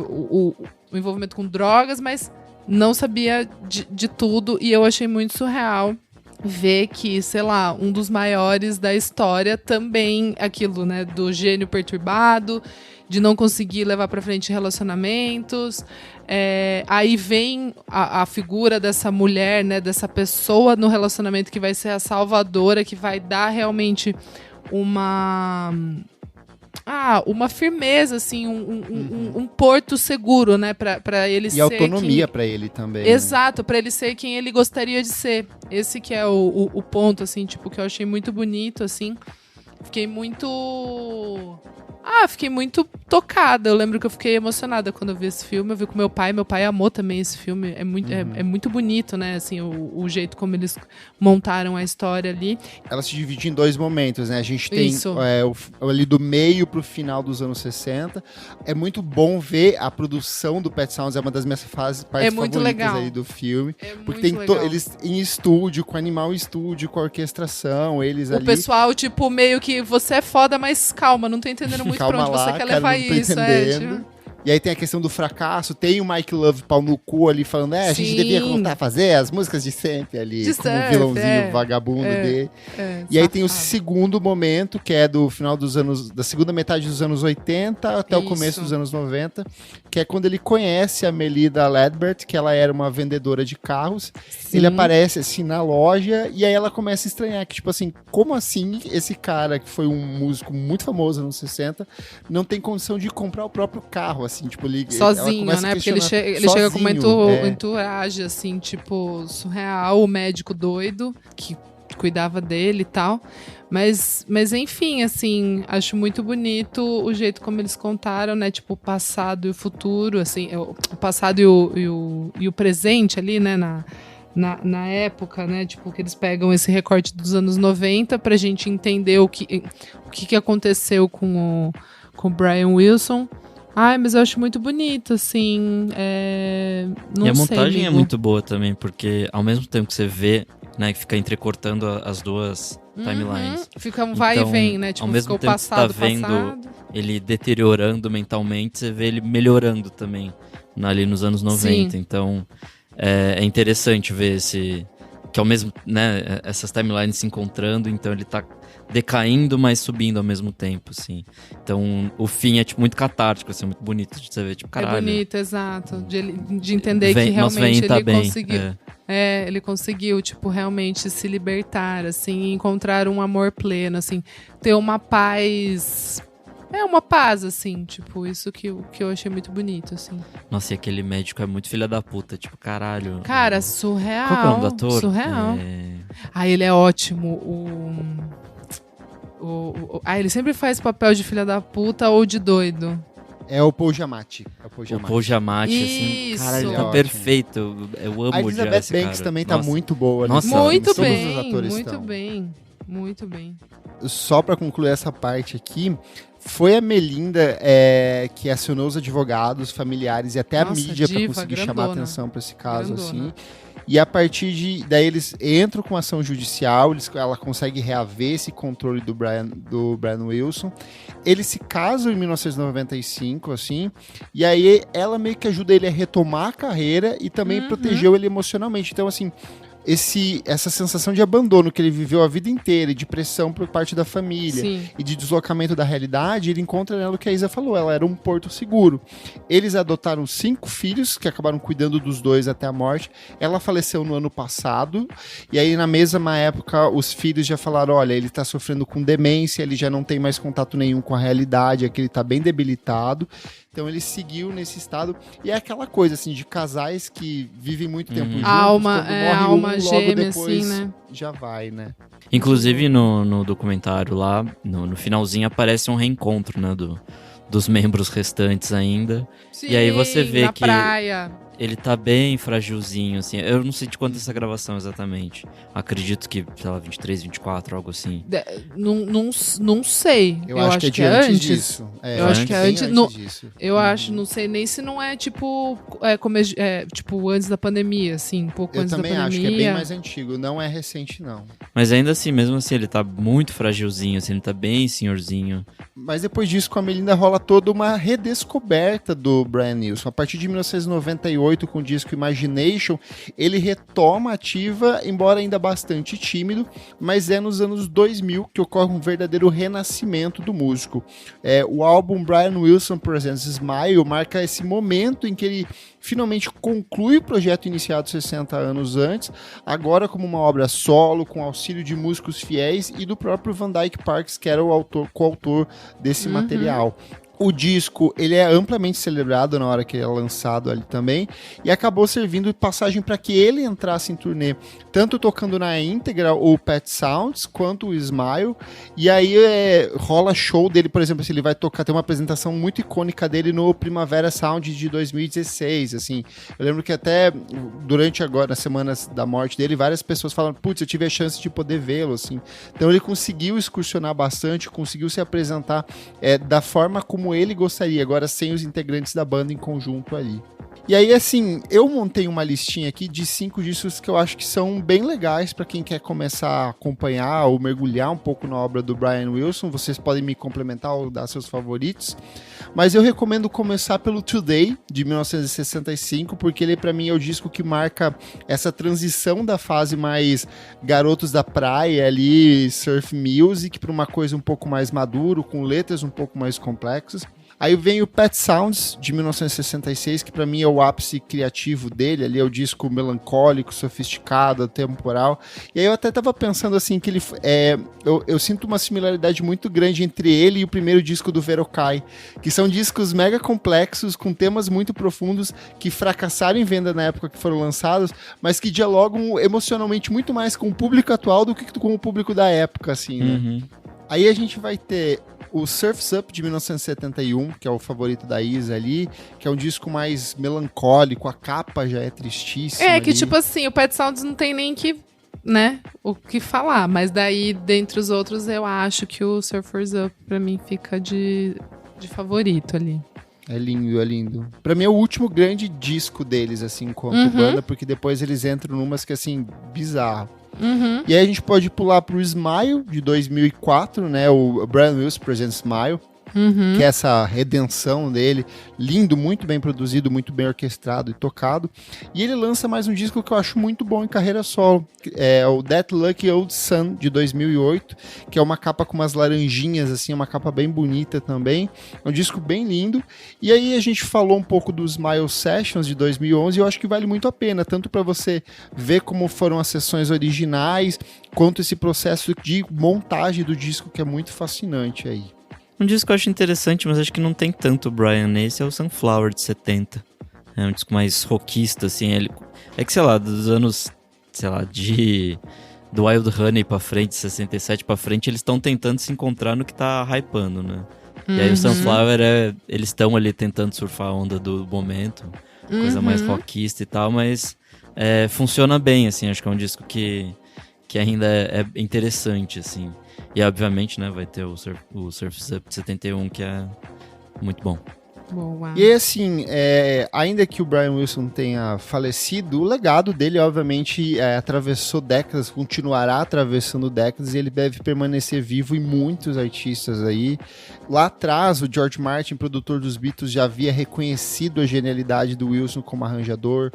[SPEAKER 2] o envolvimento com drogas, mas não sabia de tudo e eu achei muito surreal ver que, sei lá, um dos maiores da história também aquilo, né? Do gênio perturbado, de não conseguir levar pra frente relacionamentos. Aí vem a figura dessa mulher, né? Dessa pessoa no relacionamento que vai ser a salvadora, que vai dar realmente uma firmeza, assim, um porto seguro, né, pra ele ser...
[SPEAKER 1] E autonomia pra ele também. né?
[SPEAKER 2] Exato, pra ele ser quem ele gostaria de ser. Esse que é o ponto, assim, tipo, que eu achei muito bonito, assim. Fiquei muito tocada. Eu lembro que eu fiquei emocionada quando eu vi esse filme. Eu vi com meu pai amou também esse filme. É muito bonito, né? Assim, o jeito como eles montaram a história ali.
[SPEAKER 1] Ela se divide em dois momentos, né? A gente tem
[SPEAKER 2] Isso.
[SPEAKER 1] ali do meio pro final dos anos 60. É muito bom ver a produção do Pet Sounds, é uma das minhas partes
[SPEAKER 2] muito
[SPEAKER 1] favoritas
[SPEAKER 2] legal.
[SPEAKER 1] aí do filme.
[SPEAKER 2] É
[SPEAKER 1] Porque
[SPEAKER 2] muito
[SPEAKER 1] tem
[SPEAKER 2] legal.
[SPEAKER 1] eles em estúdio, com animal em estúdio, com a orquestração, eles
[SPEAKER 2] O
[SPEAKER 1] ali...
[SPEAKER 2] pessoal, tipo, meio que você é foda, mas calma, não tô entendendo muito
[SPEAKER 1] Calma
[SPEAKER 2] pra onde
[SPEAKER 1] lá,
[SPEAKER 2] você quer
[SPEAKER 1] cara,
[SPEAKER 2] levar
[SPEAKER 1] não tô
[SPEAKER 2] isso.
[SPEAKER 1] entendendo.
[SPEAKER 2] Tipo...
[SPEAKER 1] E aí tem a questão do fracasso, tem o Mike Love pau no cu ali falando, a gente
[SPEAKER 2] Sim.
[SPEAKER 1] devia voltar a fazer as músicas de sempre ali,
[SPEAKER 2] De
[SPEAKER 1] como
[SPEAKER 2] sempre,
[SPEAKER 1] vilãozinho vagabundo dele. E aí tem o segundo momento, que é do final da segunda metade dos anos 80 até o começo dos anos 90, que é quando ele conhece a Melida Ledbert, que ela era uma vendedora de carros.
[SPEAKER 2] Sim.
[SPEAKER 1] Ele aparece assim na loja e aí ela começa a estranhar que, tipo assim, como assim esse cara que foi um músico muito famoso nos anos 60 não tem condição de comprar o próprio carro, assim, tipo,
[SPEAKER 2] sozinho, né? Porque ele chega com uma entourage, assim, tipo, surreal, o médico doido que cuidava dele e tal. Mas enfim, assim, acho muito bonito o jeito como eles contaram, né? Tipo, o passado e o futuro, assim, o passado e o presente ali, né? Na época, né? Tipo, que eles pegam esse recorte dos anos 90 pra gente entender o que aconteceu com o Brian Wilson. Ai, mas eu acho muito bonito, assim. Não
[SPEAKER 3] e a
[SPEAKER 2] sei,
[SPEAKER 3] montagem é
[SPEAKER 2] amigo.
[SPEAKER 3] muito boa também, porque ao mesmo tempo que você vê, né, que fica entrecortando as duas timelines.
[SPEAKER 2] Fica um vai
[SPEAKER 3] Então,
[SPEAKER 2] e vem, né? Tipo,
[SPEAKER 3] ao mesmo
[SPEAKER 2] fica o
[SPEAKER 3] tempo que você tá
[SPEAKER 2] passado,
[SPEAKER 3] vendo
[SPEAKER 2] passado.
[SPEAKER 3] ele deteriorando mentalmente, você vê ele melhorando também ali nos anos 90.
[SPEAKER 2] Sim.
[SPEAKER 3] Então é interessante ver que ao mesmo, né, essas timelines se encontrando, então ele tá decaindo, mas subindo ao mesmo tempo, assim. Então o fim é tipo muito catártico, assim, muito bonito de você ver, tipo, caralho.
[SPEAKER 2] É bonito, exato. De entender
[SPEAKER 3] Vem,
[SPEAKER 2] que
[SPEAKER 3] mas
[SPEAKER 2] realmente
[SPEAKER 3] vem, tá
[SPEAKER 2] ele
[SPEAKER 3] bem,
[SPEAKER 2] conseguiu. Ele conseguiu, tipo, realmente se libertar, assim, e encontrar um amor pleno, assim, ter uma paz. Uma paz, assim, tipo, isso que eu achei muito bonito, assim.
[SPEAKER 3] Nossa, e aquele médico é muito filha da puta, tipo, caralho.
[SPEAKER 2] Cara, surreal.
[SPEAKER 3] Qual que é o nome do ator?
[SPEAKER 2] Surreal. Ele é ótimo. Ele sempre faz papel de filha da puta ou de doido.
[SPEAKER 1] É o Paul Giamatti.
[SPEAKER 3] O Paul Giamatti, assim,
[SPEAKER 2] Isso.
[SPEAKER 3] cara, ele
[SPEAKER 1] É
[SPEAKER 3] tá
[SPEAKER 1] ótimo.
[SPEAKER 3] perfeito. Eu amo
[SPEAKER 1] A
[SPEAKER 3] o
[SPEAKER 1] Elizabeth
[SPEAKER 3] Jazz,
[SPEAKER 1] Banks
[SPEAKER 3] cara.
[SPEAKER 1] também tá
[SPEAKER 3] Nossa.
[SPEAKER 1] muito boa.
[SPEAKER 3] Nossa,
[SPEAKER 1] nesse filme.
[SPEAKER 2] Muito
[SPEAKER 1] Todos
[SPEAKER 2] bem,
[SPEAKER 1] os atores
[SPEAKER 2] muito
[SPEAKER 1] estão.
[SPEAKER 2] bem. Muito bem.
[SPEAKER 1] Só pra concluir essa parte aqui, foi a Melinda que acionou os advogados, familiares e até
[SPEAKER 2] Nossa,
[SPEAKER 1] a mídia pra
[SPEAKER 2] diva,
[SPEAKER 1] conseguir
[SPEAKER 2] grandona.
[SPEAKER 1] chamar atenção pra esse caso,
[SPEAKER 2] Grandona.
[SPEAKER 1] assim. E a partir daí eles entram com ação judicial, ela consegue reaver esse controle do Brian Wilson. Eles se casam em 1995, assim, e aí ela meio que ajuda ele a retomar a carreira e também protegeu ele emocionalmente. Então, assim, essa sensação de abandono que ele viveu a vida inteira, e de pressão por parte da família,
[SPEAKER 2] Sim.
[SPEAKER 1] e de deslocamento da realidade, ele encontra nela o que a Isa falou, ela era um porto seguro. Eles adotaram 5 filhos, que acabaram cuidando dos 2 até a morte. Ela faleceu no ano passado, e aí na mesma época os filhos já falaram, olha, ele tá sofrendo com demência, ele já não tem mais contato nenhum com a realidade, é que ele tá bem debilitado. Então ele seguiu nesse estado, e é aquela coisa assim, de casais que vivem muito tempo juntos,
[SPEAKER 2] Alma,
[SPEAKER 1] quando morre
[SPEAKER 2] alma
[SPEAKER 1] logo
[SPEAKER 2] gêmea,
[SPEAKER 1] depois
[SPEAKER 2] assim, né?
[SPEAKER 1] já vai, né?
[SPEAKER 3] Inclusive no documentário lá, no finalzinho aparece um reencontro, né, dos membros restantes ainda.
[SPEAKER 2] Sim,
[SPEAKER 3] E aí você vê
[SPEAKER 2] na
[SPEAKER 3] que
[SPEAKER 2] praia.
[SPEAKER 3] ele tá bem fragilzinho, assim. Eu não sei de quanto é essa gravação exatamente. Acredito que, sei lá, 23, 24, algo assim.
[SPEAKER 2] Não sei.
[SPEAKER 1] Eu acho que é de antes disso.
[SPEAKER 2] Eu acho que é
[SPEAKER 1] bem
[SPEAKER 2] antes.
[SPEAKER 1] disso.
[SPEAKER 2] Eu acho, não sei nem se não é tipo. Tipo, antes da pandemia, assim, um pouco
[SPEAKER 1] Eu
[SPEAKER 2] antes da
[SPEAKER 1] também
[SPEAKER 2] pandemia.
[SPEAKER 1] acho que é bem mais antigo, não é recente, não.
[SPEAKER 3] Mas ainda assim, mesmo assim, ele tá muito fragilzinho, assim, ele tá bem senhorzinho.
[SPEAKER 1] Mas depois disso, com a Melinda, rola toda uma redescoberta do Brian Wilson. A partir de 1998, com o disco Imagination, ele retoma a ativa, embora ainda bastante tímido, mas é nos anos 2000 que ocorre um verdadeiro renascimento do músico. O álbum Brian Wilson Presents Smile marca esse momento em que ele finalmente conclui o projeto iniciado 60 anos antes, agora como uma obra solo, com auxílio de músicos fiéis e do próprio Van Dyke Parks, que era o coautor desse material. O disco, ele é amplamente celebrado na hora que ele é lançado ali também, e acabou servindo de passagem para que ele entrasse em turnê, tanto tocando na íntegra o Pet Sounds, quanto o Smile, e aí rola show dele, por exemplo, assim, ele vai tocar, tem uma apresentação muito icônica dele no Primavera Sound de 2016, assim, eu lembro que até durante agora, nas semanas da morte dele, várias pessoas falam, putz, eu tive a chance de poder vê-lo, assim, então ele conseguiu excursionar bastante, conseguiu se apresentar da forma como ele gostaria, agora sem os integrantes da banda em conjunto ali. E aí, assim, eu montei uma listinha aqui de 5 discos que eu acho que são bem legais para quem quer começar a acompanhar ou mergulhar um pouco na obra do Brian Wilson. Vocês podem me complementar ou dar seus favoritos. Mas eu recomendo começar pelo Today, de 1965, porque ele, para mim, é o disco que marca essa transição da fase mais garotos da praia ali, surf music, para uma coisa um pouco mais maduro, com letras um pouco mais complexas. Aí vem o Pet Sounds, de 1966, que pra mim é o ápice criativo dele, ali é o disco melancólico, sofisticado, atemporal. E aí eu até tava pensando assim, que ele eu sinto uma similaridade muito grande entre ele e o primeiro disco do Verocai, que são discos mega complexos, com temas muito profundos, que fracassaram em venda na época que foram lançados, mas que dialogam emocionalmente muito mais com o público atual do que com o público da época, assim, né?
[SPEAKER 3] Uhum.
[SPEAKER 1] Aí a gente vai ter o Surf's Up, de 1971, que é o favorito da Isa ali, que é um disco mais melancólico, a capa já é tristíssima.
[SPEAKER 2] Que
[SPEAKER 1] ali.
[SPEAKER 2] tipo assim, o Pet Sounds não tem nem que, né, o que falar, mas daí, dentre os outros, eu acho que o Surf's Up, pra mim, fica de favorito ali.
[SPEAKER 1] É lindo, é lindo. Pra mim é o último grande disco deles, assim, enquanto banda, porque depois eles entram numas que, assim, bizarro.
[SPEAKER 2] Uhum.
[SPEAKER 1] E aí a gente pode pular pro Smile, de 2004, né? O Brian Wilson Presents Smile, que é essa redenção dele. Lindo, muito bem produzido, muito bem orquestrado e tocado. E ele lança mais um disco que eu acho muito bom em carreira solo. É o That Lucky Old Sun, de 2008, que é uma capa com umas laranjinhas, assim, uma capa bem bonita também. É um disco bem lindo. E aí a gente falou um pouco dos Smile Sessions, de 2011, e eu acho que vale muito a pena, tanto para você ver como foram as sessões originais, quanto esse processo de montagem do disco, que é muito fascinante aí.
[SPEAKER 3] Um disco que eu acho interessante, mas acho que não tem tanto Brian nesse, é o Sunflower, de 70. É um disco mais rockista, assim. É que, sei lá, dos anos, sei lá, do Wild Honey pra frente, 67 pra frente, eles estão tentando se encontrar no que tá hypando, né? E aí o Sunflower, eles estão ali tentando surfar a onda do momento, coisa mais rockista e tal, mas funciona bem, assim. Acho que é um disco que ainda é interessante, assim. E obviamente, né, vai ter o Surf's Up de 71, que é muito bom.
[SPEAKER 2] Boa.
[SPEAKER 1] E assim, ainda que o Brian Wilson tenha falecido, o legado dele, obviamente, atravessou décadas, continuará atravessando décadas, e ele deve permanecer vivo em muitos artistas aí. Lá atrás, o George Martin, produtor dos Beatles, já havia reconhecido a genialidade do Wilson como arranjador.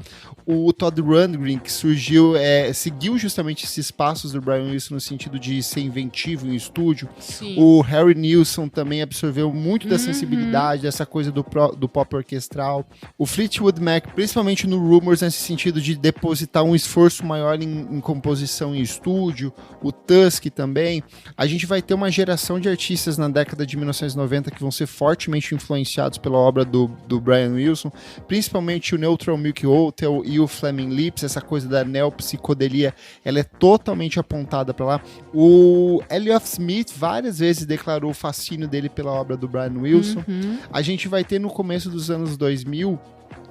[SPEAKER 1] O Todd Rundgren, que seguiu justamente esses passos do Brian Wilson no sentido de ser inventivo em estúdio.
[SPEAKER 2] Sim.
[SPEAKER 1] O Harry Nilsson também absorveu muito da sensibilidade, dessa coisa do pop orquestral. O Fleetwood Mac, principalmente no Rumours, nesse sentido de depositar um esforço maior em composição em estúdio. O Tusk também. A gente vai ter uma geração de artistas na década de 1990 que vão ser fortemente influenciados pela obra do Brian Wilson, principalmente o Neutral Milk Hotel e o Flaming Lips. Essa coisa da neopsicodelia, ela é totalmente apontada para lá. O Elliott Smith várias vezes declarou o fascínio dele pela obra do Brian Wilson. A gente vai ter no começo dos anos 2000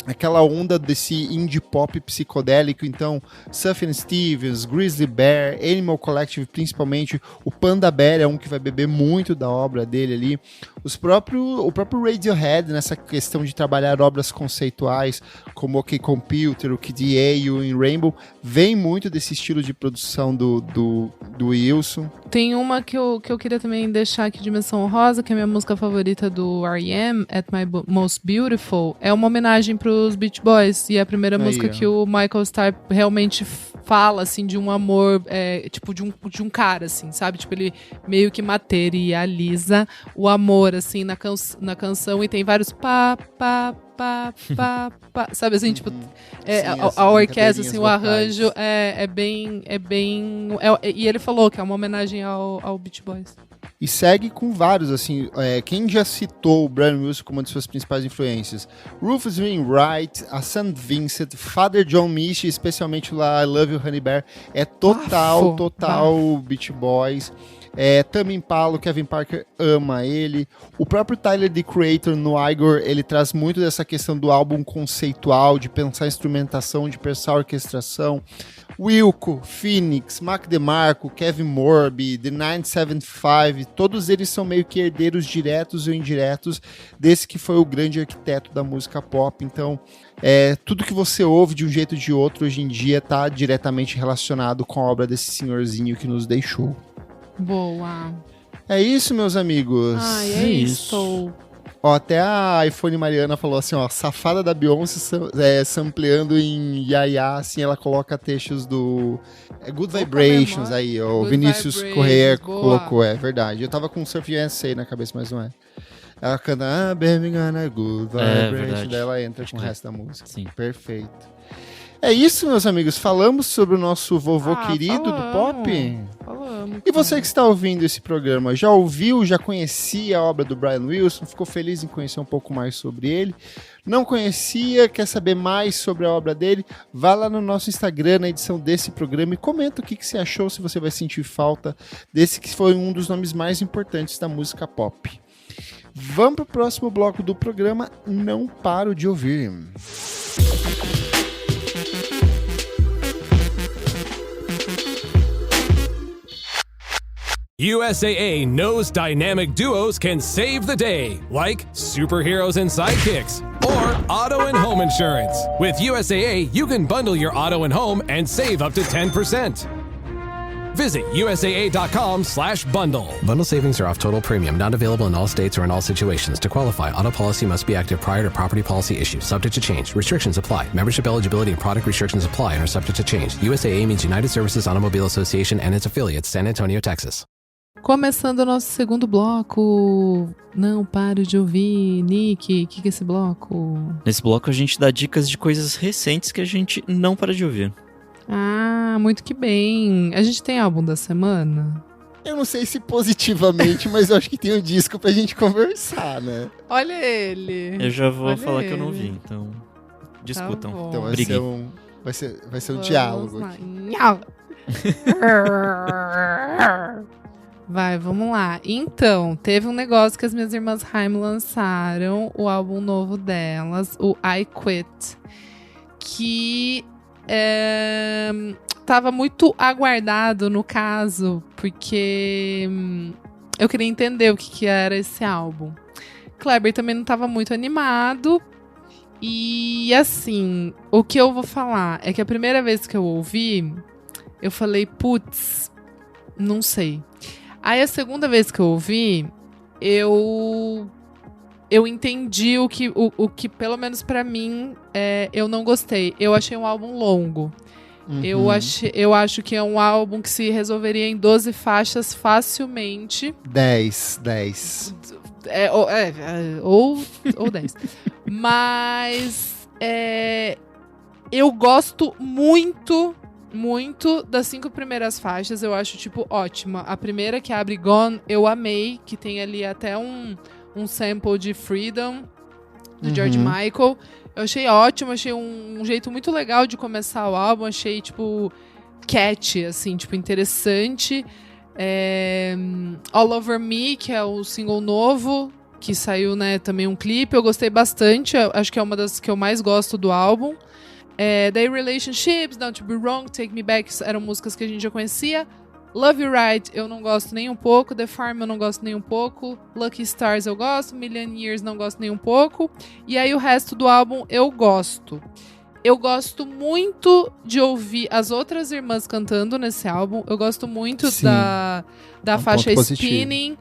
[SPEAKER 1] aquela onda desse indie pop psicodélico, então Sufjan Stevens, Grizzly Bear, Animal Collective principalmente, o Panda Bear é um que vai beber muito da obra dele ali, o próprio Radiohead nessa questão de trabalhar obras conceituais como OK Computer, o Kid A e o In Rainbow, vem muito desse estilo de produção do Wilson.
[SPEAKER 2] Tem uma que eu queria também deixar aqui de menção honrosa, que é a minha música favorita do R.E.M., At My Most Beautiful, é uma homenagem pros Beach Boys, e é a primeira música que o Michael Stipe realmente fala, assim, de um amor, tipo, de um cara, assim, sabe? Tipo, ele meio que materializa o amor, assim, na canção, e tem vários pá, sabe assim, tipo, a orquestra, assim, o arranjo é bem, e ele falou que é uma homenagem ao Beach Boys.
[SPEAKER 1] E segue com vários, assim, quem já citou o Brian Wilson como uma de suas principais influências? Rufus Wainwright, a St. Vincent, Father John Misty, especialmente lá I Love You Honey Bear, é total Beach Boys. Tame Impala, o Kevin Parker ama ele. O próprio Tyler, the Creator, no Igor, ele traz muito dessa questão do álbum conceitual, de pensar instrumentação, de pensar orquestração. Wilco, Phoenix, Mac DeMarco, Kevin Morby, The 975, todos eles são meio que herdeiros diretos ou indiretos desse que foi o grande arquiteto da música pop. Então, tudo que você ouve de um jeito ou de outro hoje em dia está diretamente relacionado com a obra desse senhorzinho que nos deixou.
[SPEAKER 2] Boa.
[SPEAKER 1] É isso, meus amigos.
[SPEAKER 2] Ai, é isso.
[SPEAKER 1] Ó, até a iPhone Mariana falou assim, ó, safada da Beyoncé sampleando em Yaya, assim, ela coloca textos do Good Vibrations aí, ó, o Vinícius Correia colocou, é verdade. Eu tava com Surf USA na cabeça, mas não é. Ela canta, baby, gonna good vibration, daí ela entra com o resto da música.
[SPEAKER 3] Sim.
[SPEAKER 1] Perfeito. É isso, meus amigos, falamos sobre o nosso vovô querido do pop?
[SPEAKER 2] Falamos.
[SPEAKER 1] E você que está ouvindo esse programa, já ouviu, já conhecia a obra do Brian Wilson? Ficou feliz em conhecer um pouco mais sobre ele? Não conhecia, quer saber mais sobre a obra dele? Vá lá no nosso Instagram, na edição desse programa, e comenta o que você achou, se você vai sentir falta desse que foi um dos nomes mais importantes da música pop. Vamos para o próximo bloco do programa, Não Paro de Ouvir.
[SPEAKER 5] USAA knows dynamic duos can save the day, like superheroes and sidekicks, or auto and home insurance. With USAA, you can bundle your auto and home and save up to 10%. Visit USAA.com/bundle.
[SPEAKER 6] Bundle savings are off total premium, not available in all states or in all situations. To qualify, auto policy must be active prior to property policy issue, subject to change. Restrictions apply. Membership eligibility and product restrictions apply and are subject to change. USAA means United Services Automobile Association and its affiliates, San Antonio, Texas.
[SPEAKER 2] Começando o nosso segundo bloco. Não paro de ouvir. Nick, o que é esse bloco?
[SPEAKER 3] Nesse bloco a gente dá dicas de coisas recentes que a gente não para de ouvir.
[SPEAKER 2] Ah, muito que bem. A gente tem álbum da semana?
[SPEAKER 1] Eu não sei se positivamente, mas eu acho que tem um disco pra gente conversar, né?
[SPEAKER 2] Olha ele.
[SPEAKER 3] Eu já vou
[SPEAKER 2] Olha
[SPEAKER 3] falar que eu não
[SPEAKER 2] ele.
[SPEAKER 3] vi, então discutam.
[SPEAKER 2] Tá bom.
[SPEAKER 1] Então
[SPEAKER 3] Briguem.
[SPEAKER 1] vai ser um
[SPEAKER 2] Vamos
[SPEAKER 1] diálogo
[SPEAKER 2] lá.
[SPEAKER 1] aqui.
[SPEAKER 2] Nhau. Vai, vamos lá. Então, teve um negócio que as minhas irmãs Haim lançaram, o álbum novo delas, o I Quit, que tava muito aguardado no caso, porque eu queria entender o que era esse álbum. Kleber também não tava muito animado. E assim, o que eu vou falar é que a primeira vez que eu ouvi, eu falei, putz, não sei. Aí a segunda vez que eu ouvi, eu entendi o que pelo menos pra mim, eu não gostei. Eu achei um álbum longo.
[SPEAKER 1] Uhum.
[SPEAKER 2] Eu acho que é um álbum que se resolveria em 12 faixas facilmente.
[SPEAKER 1] 10.
[SPEAKER 2] Ou 10. Mas eu gosto muito das 5 primeiras faixas. Eu acho, tipo, ótima. A primeira, que abre Gone, eu amei. Que tem ali até um sample de Freedom, do George Michael. Eu achei ótimo. Achei um jeito muito legal de começar o álbum. Achei, tipo, catchy, assim, tipo, interessante. All Over Me, que é o single novo, que saiu, né, também um clipe. Eu gostei bastante. Eu acho que é uma das que eu mais gosto do álbum. The Relationships, Don't To Be Wrong, Take Me Back eram músicas que a gente já conhecia. Love You Right eu não gosto nem um pouco. The Farm eu não gosto nem um pouco. Lucky Stars eu gosto. Million Years não gosto nem um pouco. E aí o resto do álbum eu gosto. Eu gosto muito de ouvir as outras irmãs cantando nesse álbum. Eu gosto muito da faixa Spinning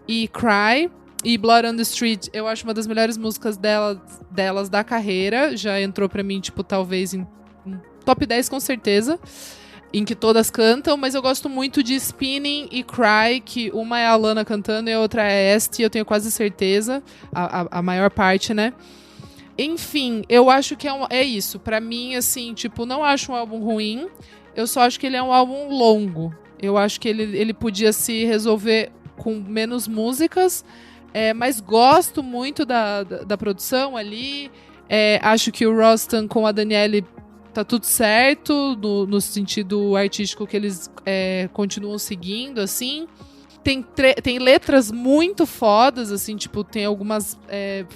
[SPEAKER 2] e Cry. E Blood on the Street, eu acho uma das melhores músicas delas da carreira. Já entrou pra mim, tipo, talvez em top 10 com certeza. Em que todas cantam, mas eu gosto muito de Spinning e Cry, que uma é a Lana cantando e a outra é a Esti, eu tenho quase certeza. A maior parte, né? Enfim, eu acho que é isso. Pra mim, assim, tipo, não acho um álbum ruim. Eu só acho que ele é um álbum longo. Eu acho que ele podia se resolver com menos músicas. Mas gosto muito da produção ali. Acho que o Rostam com a Danielle tá tudo certo, no sentido artístico que eles continuam seguindo, assim. Tem letras muito fodas, assim, tipo, tem algumas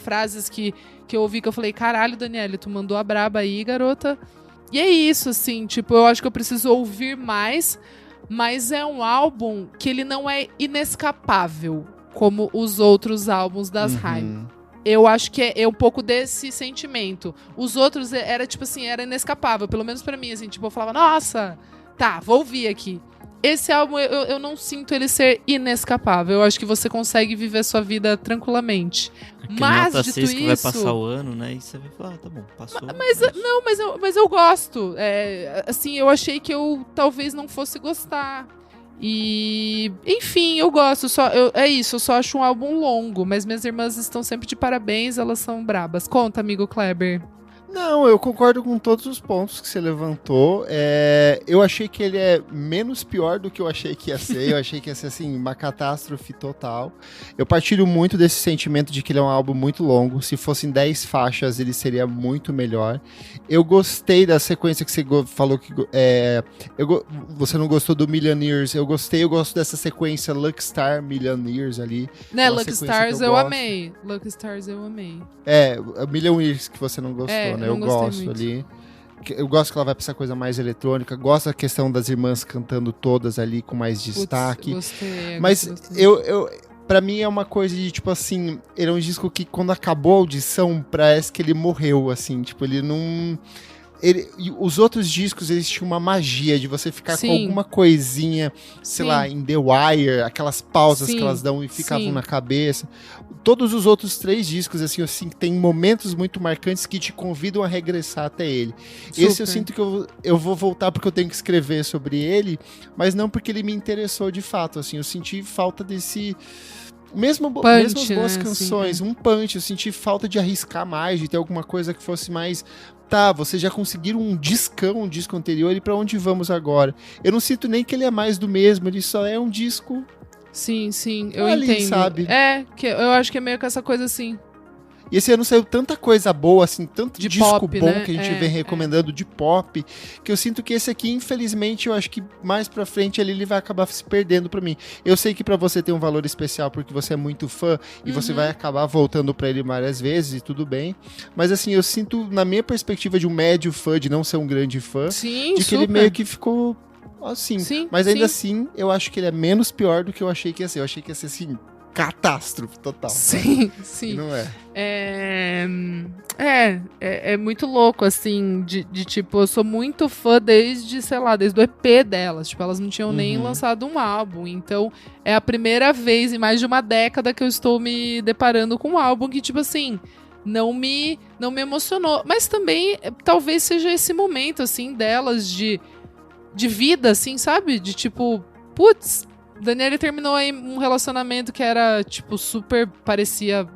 [SPEAKER 2] frases que eu ouvi que eu falei, caralho, Daniele, tu mandou a braba aí, garota. E é isso, assim, tipo, eu acho que eu preciso ouvir mais, mas é um álbum que ele não é inescapável, como os outros álbuns das Haim. Eu acho que é um pouco desse sentimento. Os outros era, tipo assim, era inescapável, pelo menos pra mim, assim, tipo, eu falava, nossa, tá, vou ouvir aqui. Esse álbum, eu não sinto ele ser inescapável. Eu acho que você consegue viver sua vida tranquilamente.
[SPEAKER 3] Aquele
[SPEAKER 2] Mas,
[SPEAKER 3] nota
[SPEAKER 2] dito
[SPEAKER 3] 6 que vai
[SPEAKER 2] isso...
[SPEAKER 3] passar o ano, né? E você vai falar, tá bom, passou.
[SPEAKER 2] Mas eu gosto. Assim, eu achei que eu talvez não fosse gostar. E, enfim, eu gosto. É isso, eu só acho um álbum longo. Mas minhas irmãs estão sempre de parabéns, elas são brabas. Conta, amigo Kleber.
[SPEAKER 1] Não, eu concordo com todos os pontos que você levantou. Eu achei que ele é menos pior do que eu achei que ia ser. Eu achei que ia ser, assim, uma catástrofe total. Eu partilho muito desse sentimento de que ele é um álbum muito longo. Se fossem 10 faixas, ele seria muito melhor. Eu gostei da sequência que você falou que... você não gostou do Million Years. Eu gosto dessa sequência Lucky Star, Million Years ali.
[SPEAKER 2] Né, Lucky Stars eu amei. Lucky Stars eu amei.
[SPEAKER 1] Million Years que você não gostou, né? Eu gosto muito. Ali. Eu gosto que ela vai pra essa coisa mais eletrônica. Gosto da questão das irmãs cantando todas ali com mais destaque.
[SPEAKER 2] Gostei.
[SPEAKER 1] Mas pra mim é uma coisa de, tipo assim, ele é um disco que quando acabou a audição, parece que ele morreu, assim. Tipo, ele não... os outros discos, eles tinham uma magia de você ficar com alguma coisinha, sei lá, em The Wire, aquelas pausas que elas dão e ficavam na cabeça. Todos os outros 3 discos, assim, tem momentos muito marcantes que te convidam a regressar até ele. Super. Esse eu sinto que eu vou voltar porque eu tenho que escrever sobre ele, mas não porque ele me interessou de fato, assim. Eu senti falta desse... Mesmo as boas canções, um punch, eu senti falta de arriscar mais, de ter alguma coisa que fosse mais... Tá, vocês já conseguiram um disco anterior, e pra onde vamos agora? Eu não sinto nem que ele é mais do mesmo, ele só é um disco...
[SPEAKER 2] Sim, eu
[SPEAKER 1] ali,
[SPEAKER 2] entendo.
[SPEAKER 1] Sabe?
[SPEAKER 2] Que eu acho que é meio que essa coisa assim.
[SPEAKER 1] E esse ano saiu tanta coisa boa, assim, tanto
[SPEAKER 2] de
[SPEAKER 1] disco
[SPEAKER 2] pop,
[SPEAKER 1] bom,
[SPEAKER 2] né?
[SPEAKER 1] que a gente vem recomendando de pop, que eu sinto que esse aqui, infelizmente, eu acho que mais pra frente ele vai acabar se perdendo pra mim. Eu sei que pra você tem um valor especial porque você é muito fã e você vai acabar voltando pra ele várias vezes e tudo bem, mas assim, eu sinto, na minha perspectiva de um médio fã, de não ser um grande fã, de que ele meio que ficou assim. Mas ainda assim, eu acho que ele é menos pior do que eu achei que ia ser. Eu achei que ia ser, assim, catástrofe total.
[SPEAKER 2] Sim.
[SPEAKER 1] E não é.
[SPEAKER 2] É muito louco, assim, de tipo, eu sou muito fã desde o EP delas. Tipo, elas não tinham nem lançado um álbum. Então, é a primeira vez em mais de uma década que eu estou me deparando com um álbum que, tipo assim, não me emocionou. Mas também, talvez seja esse momento, assim, delas de vida, assim, sabe? De tipo, putz, Daniele terminou aí um relacionamento que era, tipo, super, parecia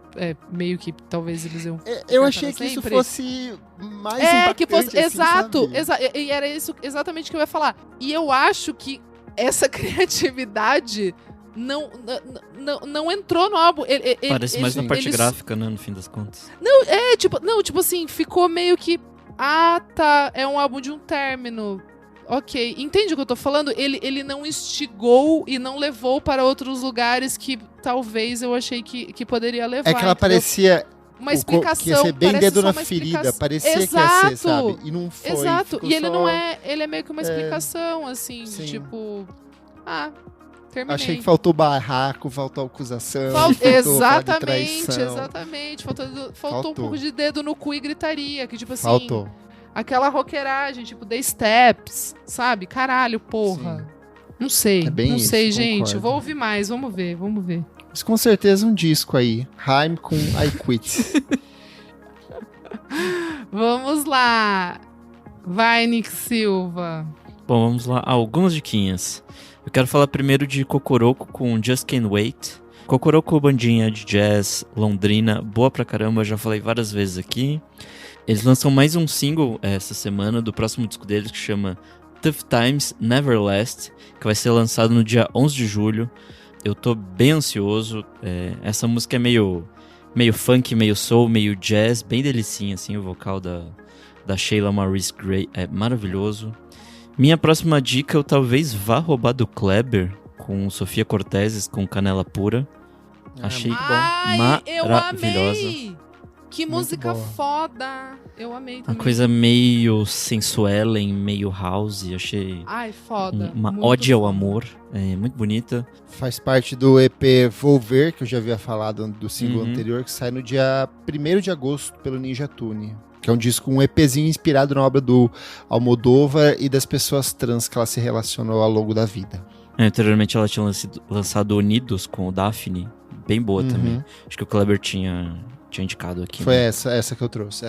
[SPEAKER 2] meio que talvez eles iam...
[SPEAKER 1] Eu achei que isso fosse mais impactante,
[SPEAKER 2] que fosse,
[SPEAKER 1] assim,
[SPEAKER 2] exato, e era isso exatamente que eu ia falar. E eu acho que essa criatividade não entrou no álbum.
[SPEAKER 3] Parece mais na parte gráfica, né, no fim das contas.
[SPEAKER 2] Tipo assim, ficou meio que, tá, é um álbum de um término. Ok, entende o que eu tô falando? Ele não instigou e não levou para outros lugares que talvez eu achei que poderia levar.
[SPEAKER 1] É que ela parecia...
[SPEAKER 2] uma explicação.
[SPEAKER 1] Que ia ser bem dedo na ferida, parecia que ia ser, sabe? E não foi.
[SPEAKER 2] Exato, e ele
[SPEAKER 1] só...
[SPEAKER 2] não é... Ele é meio que uma explicação, assim, tipo... terminei.
[SPEAKER 1] Achei que faltou barraco, faltou acusação.
[SPEAKER 2] Exatamente. Faltou um pouco de dedo no cu e gritaria, que tipo assim...
[SPEAKER 1] Faltou.
[SPEAKER 2] Aquela roqueiragem, tipo, The Steps, sabe? Caralho, porra. Sim. Não sei, não sei, gente. Concordo. Vou ouvir mais, vamos ver.
[SPEAKER 1] Mas com certeza um disco aí. Haim com I Quit.
[SPEAKER 2] Vamos lá. Vai, Nick Silva.
[SPEAKER 3] Bom, vamos lá. Algumas diquinhas. Eu quero falar primeiro de Cocoroco com Just Can't Wait. Cocoroco, bandinha de jazz londrina, boa pra caramba, já falei várias vezes aqui. Eles lançam mais um single essa semana do próximo disco deles que chama Tough Times Never Last, que vai ser lançado no dia 11 de julho. Eu tô bem ansioso. Essa música é meio funk, meio soul, meio jazz, bem delicinha, assim, o vocal da Sheila Maurice Gray é maravilhoso. Minha próxima dica eu talvez vá roubar do Kleber com Sofia Cortez, com Canela Pura. Achei
[SPEAKER 2] Ai, eu
[SPEAKER 3] maravilhosa.
[SPEAKER 2] amei! Que
[SPEAKER 1] Muito
[SPEAKER 2] música
[SPEAKER 1] boa.
[SPEAKER 2] foda! Eu amei
[SPEAKER 3] Uma
[SPEAKER 2] também.
[SPEAKER 3] coisa meio sensuellen, meio house. Achei
[SPEAKER 2] Ai, foda.
[SPEAKER 3] uma
[SPEAKER 2] Muito
[SPEAKER 3] ode ao
[SPEAKER 2] foda.
[SPEAKER 3] amor. É muito bonita.
[SPEAKER 1] Faz parte do EP Volver, que eu já havia falado do single
[SPEAKER 3] Uhum.
[SPEAKER 1] anterior, que sai no dia 1º de agosto pelo Ninja Tune. Que é um disco, um EPzinho inspirado na obra do Almodóvar e das pessoas trans que ela se relacionou ao longo da vida.
[SPEAKER 3] Anteriormente ela tinha lançado Unidos com o Daphne. Bem boa
[SPEAKER 1] Uhum.
[SPEAKER 3] também. Acho que o Kleber tinha indicado aqui.
[SPEAKER 1] Foi
[SPEAKER 3] né?
[SPEAKER 1] essa que eu trouxe,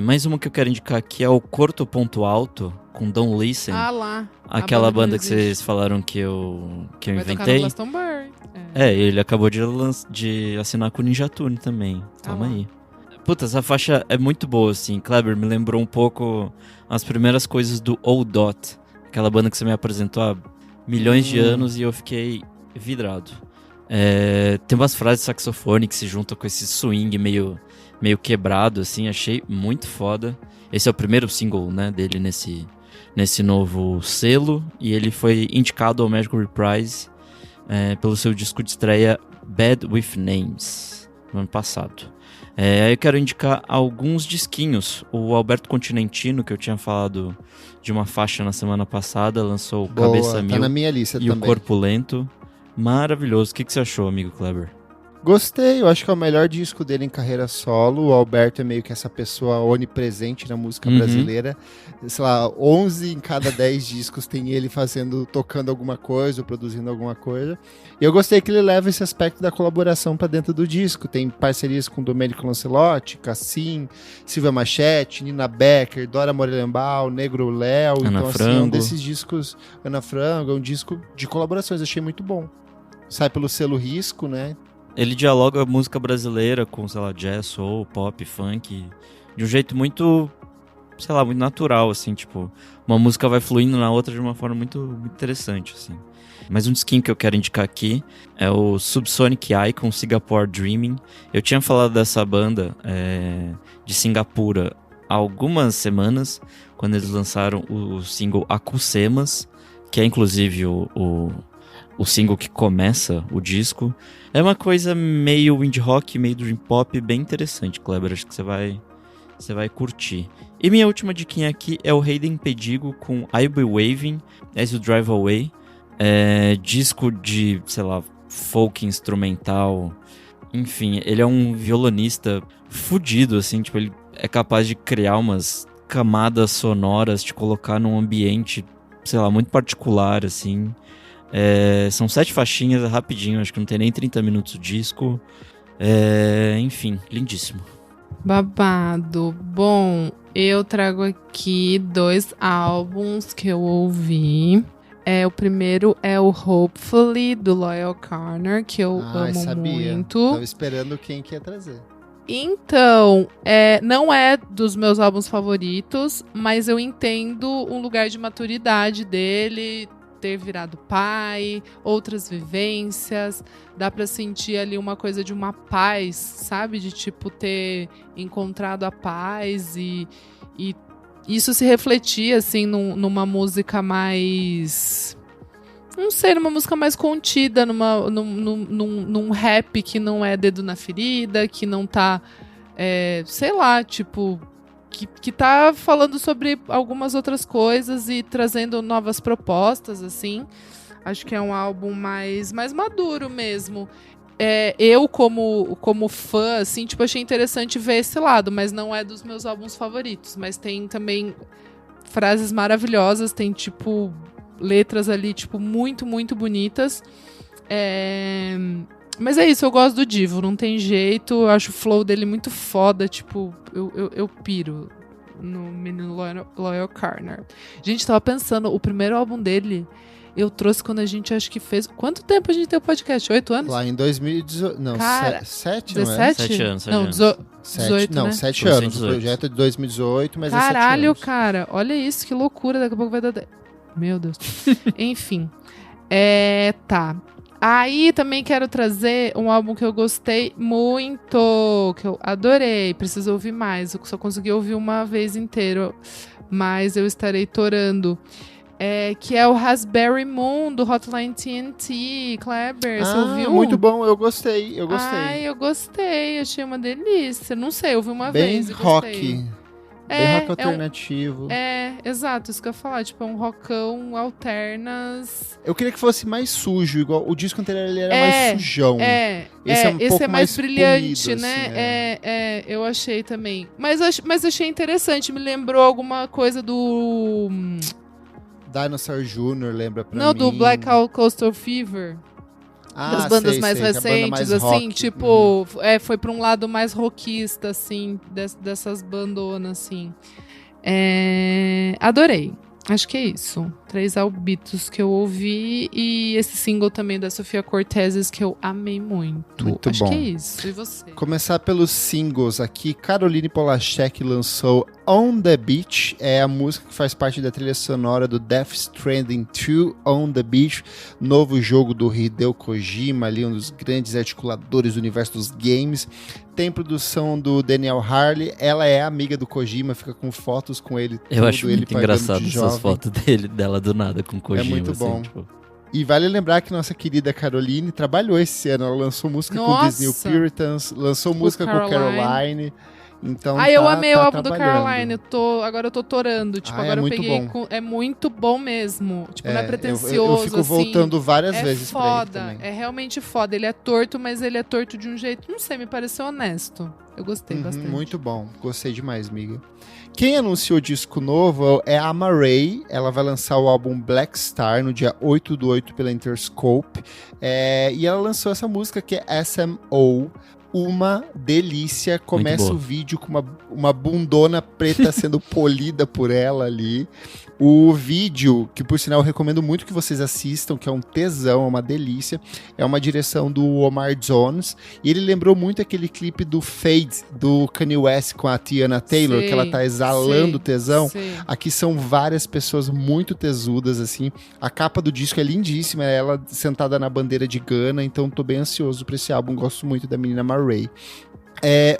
[SPEAKER 3] Mais uma que eu quero indicar aqui é o Corto Ponto Alto, com Don't Listen.
[SPEAKER 2] Ah lá.
[SPEAKER 3] Aquela
[SPEAKER 2] a banda
[SPEAKER 3] banda
[SPEAKER 2] que
[SPEAKER 3] que
[SPEAKER 2] não existe.
[SPEAKER 3] vocês falaram que eu
[SPEAKER 2] Vai tocar no
[SPEAKER 3] inventei.
[SPEAKER 2] Glastonbury.
[SPEAKER 3] Ele acabou de assinar com o Ninja Tune também. Toma
[SPEAKER 2] lá.
[SPEAKER 3] aí. Puta, essa faixa é muito boa, assim. Kleber, me lembrou um pouco as primeiras coisas do Old Dot. Aquela banda que você me apresentou há milhões de anos e eu fiquei vidrado. Tem umas frases de saxofone que se juntam com esse swing meio quebrado, assim. Achei muito foda. Esse é o primeiro single, né, dele nesse novo selo. E ele foi indicado ao Mercury Prize pelo seu disco de estreia Bad With Names, no ano passado. Aí eu quero indicar alguns disquinhos. O Alberto Continentino, que eu tinha falado de uma faixa na semana passada, lançou o
[SPEAKER 1] Boa,
[SPEAKER 3] Cabeça
[SPEAKER 1] tá
[SPEAKER 3] Mil
[SPEAKER 1] na minha lista
[SPEAKER 3] e
[SPEAKER 1] também.
[SPEAKER 3] o Corpo Lento. Maravilhoso. O que você achou, amigo Kleber?
[SPEAKER 1] Gostei, eu acho que é o melhor disco dele em carreira solo. O Alberto é meio que essa pessoa onipresente na música brasileira. Sei lá, 11 em cada 10 discos tem ele tocando alguma coisa ou produzindo alguma coisa. E eu gostei que ele leva esse aspecto da colaboração pra dentro do disco. Tem parcerias com Domenico Lancelotti, Cassim, Silvia Machete, Nina Becker, Dora Morelenbaum, Negro Léo.
[SPEAKER 3] Ana
[SPEAKER 1] Então, assim, é um
[SPEAKER 3] Frango.
[SPEAKER 1] desses discos, Ana Frango, é um disco de colaborações, achei muito bom. Sai pelo selo Risco, né?
[SPEAKER 3] Ele dialoga a música brasileira com, sei lá, jazz, soul, pop, funk, de um jeito muito, sei lá, muito natural, assim, tipo, uma música vai fluindo na outra de uma forma muito, muito interessante, assim. Mas um disquinho que eu quero indicar aqui é o Subsonic Eye com Singapore Dreaming. Eu tinha falado dessa banda de Singapura há algumas semanas, quando eles lançaram o single Akusemas, que é inclusive o single que começa o disco. É uma coisa meio indie rock, meio dream pop, bem interessante, Kleber. Acho que você vai curtir. E minha última diquinha aqui é o Hayden Pedigo com I'll Be Waving As You Drive Away. Disco de, sei lá, folk instrumental. Enfim, ele é um violonista fudido, assim, tipo, ele é capaz de criar umas camadas sonoras, te colocar num ambiente, sei lá, muito particular, assim. São 7 faixinhas, é rapidinho, acho que não tem nem 30 minutos o disco. Enfim, lindíssimo.
[SPEAKER 2] Babado. Bom, eu trago aqui 2 álbuns que eu ouvi. O primeiro é o Hopefully, do Loyal Corner, que eu amo
[SPEAKER 1] sabia.
[SPEAKER 2] muito.
[SPEAKER 1] Tava esperando quem que ia trazer.
[SPEAKER 2] Então, não é dos meus álbuns favoritos, mas eu entendo um lugar de maturidade dele, ter virado pai, outras vivências, dá pra sentir ali uma coisa de uma paz, sabe? De tipo ter encontrado a paz e isso se refletia assim numa música mais, não sei, numa música mais contida, num rap que não é dedo na ferida, que não tá, sei lá, tipo, que tá falando sobre algumas outras coisas e trazendo novas propostas, assim. Acho que é um álbum mais maduro mesmo. Eu, como fã, assim, tipo, achei interessante ver esse lado, mas não é dos meus álbuns favoritos. Mas tem também frases maravilhosas, tem, tipo, letras ali, tipo, muito, muito bonitas. Mas é isso, eu gosto do Divo, não tem jeito, eu acho o flow dele muito foda, tipo, eu piro no menino Loyal Corner. Gente, tava pensando, o primeiro álbum dele eu trouxe quando a gente acho que fez... Quanto tempo a gente tem o podcast? 8 anos?
[SPEAKER 1] Lá em 2018, não,
[SPEAKER 2] Cara,
[SPEAKER 1] 7,
[SPEAKER 2] 17?
[SPEAKER 1] não é?
[SPEAKER 3] 7 anos,
[SPEAKER 2] Não,
[SPEAKER 3] 7
[SPEAKER 2] 18,
[SPEAKER 1] Não,
[SPEAKER 2] né?
[SPEAKER 1] 7
[SPEAKER 3] Foi
[SPEAKER 1] anos,
[SPEAKER 3] 18.
[SPEAKER 1] o projeto é de 2018, mas
[SPEAKER 2] Caralho,
[SPEAKER 1] é 7 anos.
[SPEAKER 2] cara, olha isso, que loucura, daqui a pouco vai dar... Meu Deus. Enfim. Tá. Aí também quero trazer um álbum que eu gostei muito, que eu adorei, preciso ouvir mais, eu só consegui ouvir uma vez inteiro, mas eu estarei torando, que é o Raspberry Moon, do Hotline TNT. Kleber, você ouviu?
[SPEAKER 1] Muito bom, eu gostei.
[SPEAKER 2] Ai, eu gostei, achei uma delícia. Não sei, eu ouvi uma
[SPEAKER 1] bem
[SPEAKER 2] vez e gostei.
[SPEAKER 1] Bem rock alternativo.
[SPEAKER 2] Exato, isso que eu ia falar. Tipo, é um rockão alternas.
[SPEAKER 1] Eu queria que fosse mais sujo, igual o disco anterior ele era mais sujão. Esse é mais
[SPEAKER 2] brilhante,
[SPEAKER 1] polido,
[SPEAKER 2] né?
[SPEAKER 1] assim,
[SPEAKER 2] eu achei também. Mas achei interessante, me lembrou alguma coisa do...
[SPEAKER 1] Dinosaur Jr., lembra pra mim.
[SPEAKER 2] Não, do Black Coastal Fever. Das bandas mais recentes,
[SPEAKER 1] mais
[SPEAKER 2] assim,
[SPEAKER 1] rock.
[SPEAKER 2] tipo, foi pra um lado mais rockista, assim, dessas bandonas, assim. Adorei. Acho que é isso. 3 álbuns que eu ouvi e esse single também da Sofia Cortezes que eu amei muito. Acho
[SPEAKER 1] bom.
[SPEAKER 2] que é isso. E você?
[SPEAKER 1] Começar pelos singles aqui. Caroline Polachek lançou On The Beach. É a música que faz parte da trilha sonora do Death Stranding 2, On The Beach. Novo jogo do Hideo Kojima, ali um dos grandes articuladores do universo dos games. Tem produção do Daniel Harley. Ela é amiga do Kojima, fica com fotos com ele.
[SPEAKER 3] Eu acho
[SPEAKER 1] ele
[SPEAKER 3] muito engraçado essas fotos dela do nada com Kojima.
[SPEAKER 1] É muito bom.
[SPEAKER 3] Assim, tipo...
[SPEAKER 1] E vale lembrar que nossa querida Caroline trabalhou esse ano. Ela lançou música com Disney Puritans, lançou música com Caroline. Então
[SPEAKER 2] eu amei o álbum do Caroline. Agora eu tô torando. Tipo, agora eu peguei. É muito bom mesmo. Tipo, não é pretencioso.
[SPEAKER 1] Eu fico
[SPEAKER 2] assim,
[SPEAKER 1] voltando várias vezes
[SPEAKER 2] foda,
[SPEAKER 1] pra ele também.
[SPEAKER 2] É realmente foda. Ele é torto, mas ele é torto de um jeito, não sei, me pareceu honesto. Eu gostei bastante.
[SPEAKER 1] Muito bom. Gostei demais, amiga. Quem anunciou o disco novo é a Amaray. Ela vai lançar o álbum Black Star no dia 8/8 pela Interscope. E ela lançou essa música que é SMO. Uma delícia. Começa o vídeo com uma bundona preta sendo polida por ela ali. O vídeo, que por sinal eu recomendo muito que vocês assistam, que é um tesão, é uma delícia. É uma direção do Omar Jones. E ele lembrou muito aquele clipe do Fade, do Kanye West com a Tiana Taylor, que ela tá exalando tesão. Aqui são várias pessoas muito tesudas, assim. A capa do disco é lindíssima, é ela sentada na bandeira de Gana, então tô bem ansioso pra esse álbum. Gosto muito da menina Maray.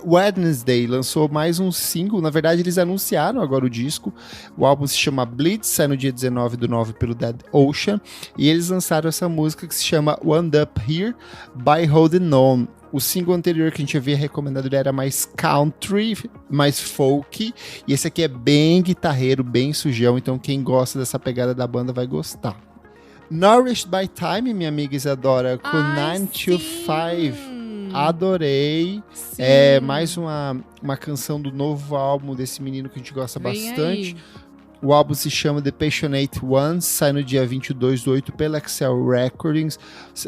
[SPEAKER 1] Wednesday lançou mais um single. Na verdade, eles anunciaram agora o disco. O álbum se chama Bleed, sai no dia 19/9 pelo Dead Ocean. E eles lançaram essa música que se chama Wound Up Here by Holding On. O single anterior que a gente havia recomendado era mais country, mais folk. E esse aqui é bem guitarreiro, bem sujão. Então quem gosta dessa pegada da banda vai gostar. Nourished by Time, minha amiga Isadora, com 9 to 5. Adorei. Mais uma canção do novo álbum desse menino que a gente gosta bastante.
[SPEAKER 2] Aí.
[SPEAKER 1] O álbum se chama The Passionate Ones, sai no dia 22/8 pela Excel Recordings.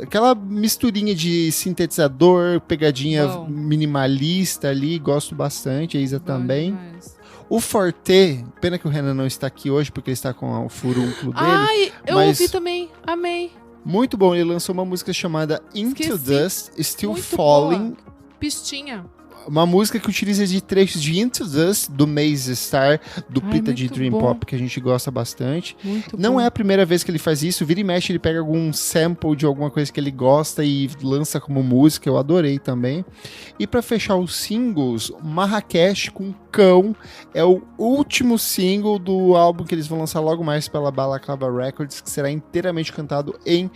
[SPEAKER 1] Aquela misturinha de sintetizador, pegadinha minimalista ali, gosto bastante, a Isa também.
[SPEAKER 2] Demais.
[SPEAKER 1] O Forte, pena que o Renan não está aqui hoje, porque ele está com o furúnculo dele.
[SPEAKER 2] Eu ouvi também, amei.
[SPEAKER 1] Muito bom, ele lançou uma música chamada Into Dust, Still
[SPEAKER 2] Muito
[SPEAKER 1] Falling.
[SPEAKER 2] Boa. Pistinha.
[SPEAKER 1] Uma música que utiliza de trechos de Into Dust, do Maze Star, do Pita de Dream Pop, que a gente gosta bastante. Não é a primeira vez que ele faz isso, vira e mexe, ele pega algum sample de alguma coisa que ele gosta e lança como música, eu adorei também. E pra fechar os singles, Marrakech com Cão é o último single do álbum que eles vão lançar logo mais pela Balaclava Records, que será inteiramente cantado em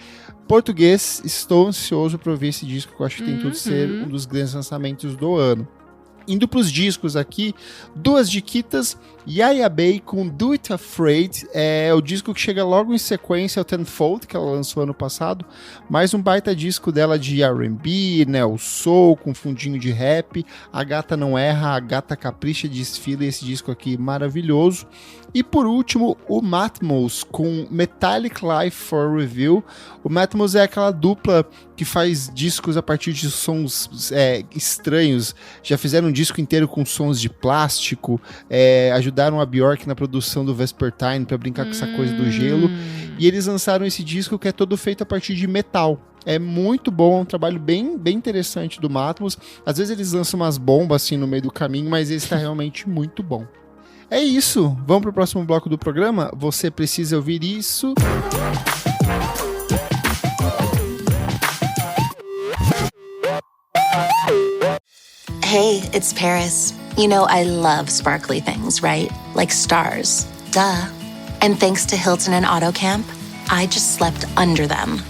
[SPEAKER 1] português. Estou ansioso para ouvir esse disco, que eu acho que tem tudo ser um dos grandes lançamentos do ano. Indo para os discos aqui, 2 diquitas. Yaya Bay com Do It Afraid, é o disco que chega logo em sequência ao Tenfold, que ela lançou ano passado, mais um baita disco dela de R&B, neo soul, com fundinho de rap. A gata não erra, a gata capricha, desfila, esse disco aqui maravilhoso. E por último, o Matmos com Metallic Life for Review. O Matmos é aquela dupla que faz discos a partir de sons estranhos. Já fizeram um disco inteiro com sons de plástico, ajudaram a Bjork na produção do Vespertine para brincar com essa coisa do gelo. E eles lançaram esse disco que é todo feito a partir de metal. É muito bom, é um trabalho bem, bem interessante do Matmos. Às vezes eles lançam umas bombas assim no meio do caminho, mas esse tá realmente muito bom. É isso, vamos pro próximo bloco do programa? Você precisa ouvir isso.
[SPEAKER 7] Hey, it's Paris. You know I love sparkly things, right? Like stars. Duh. And thanks to Hilton and AutoCamp, I just slept under them.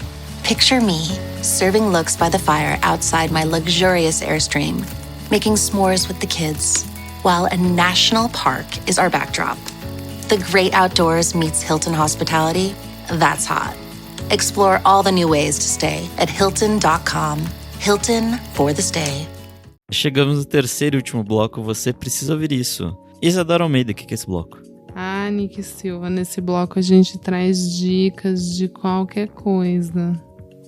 [SPEAKER 7] Picture me serving looks by the fire outside my luxurious Airstream, making s'mores with the kids, while a national park is our backdrop. The great outdoors meets Hilton hospitality. That's hot. Explore all the new ways to stay at Hilton.com. Hilton for the stay.
[SPEAKER 3] Chegamos no terceiro e último bloco, você precisa ouvir isso. Isadora Almeida, o que é esse bloco?
[SPEAKER 2] Ah, Nick Silva, nesse bloco a gente traz dicas de qualquer coisa.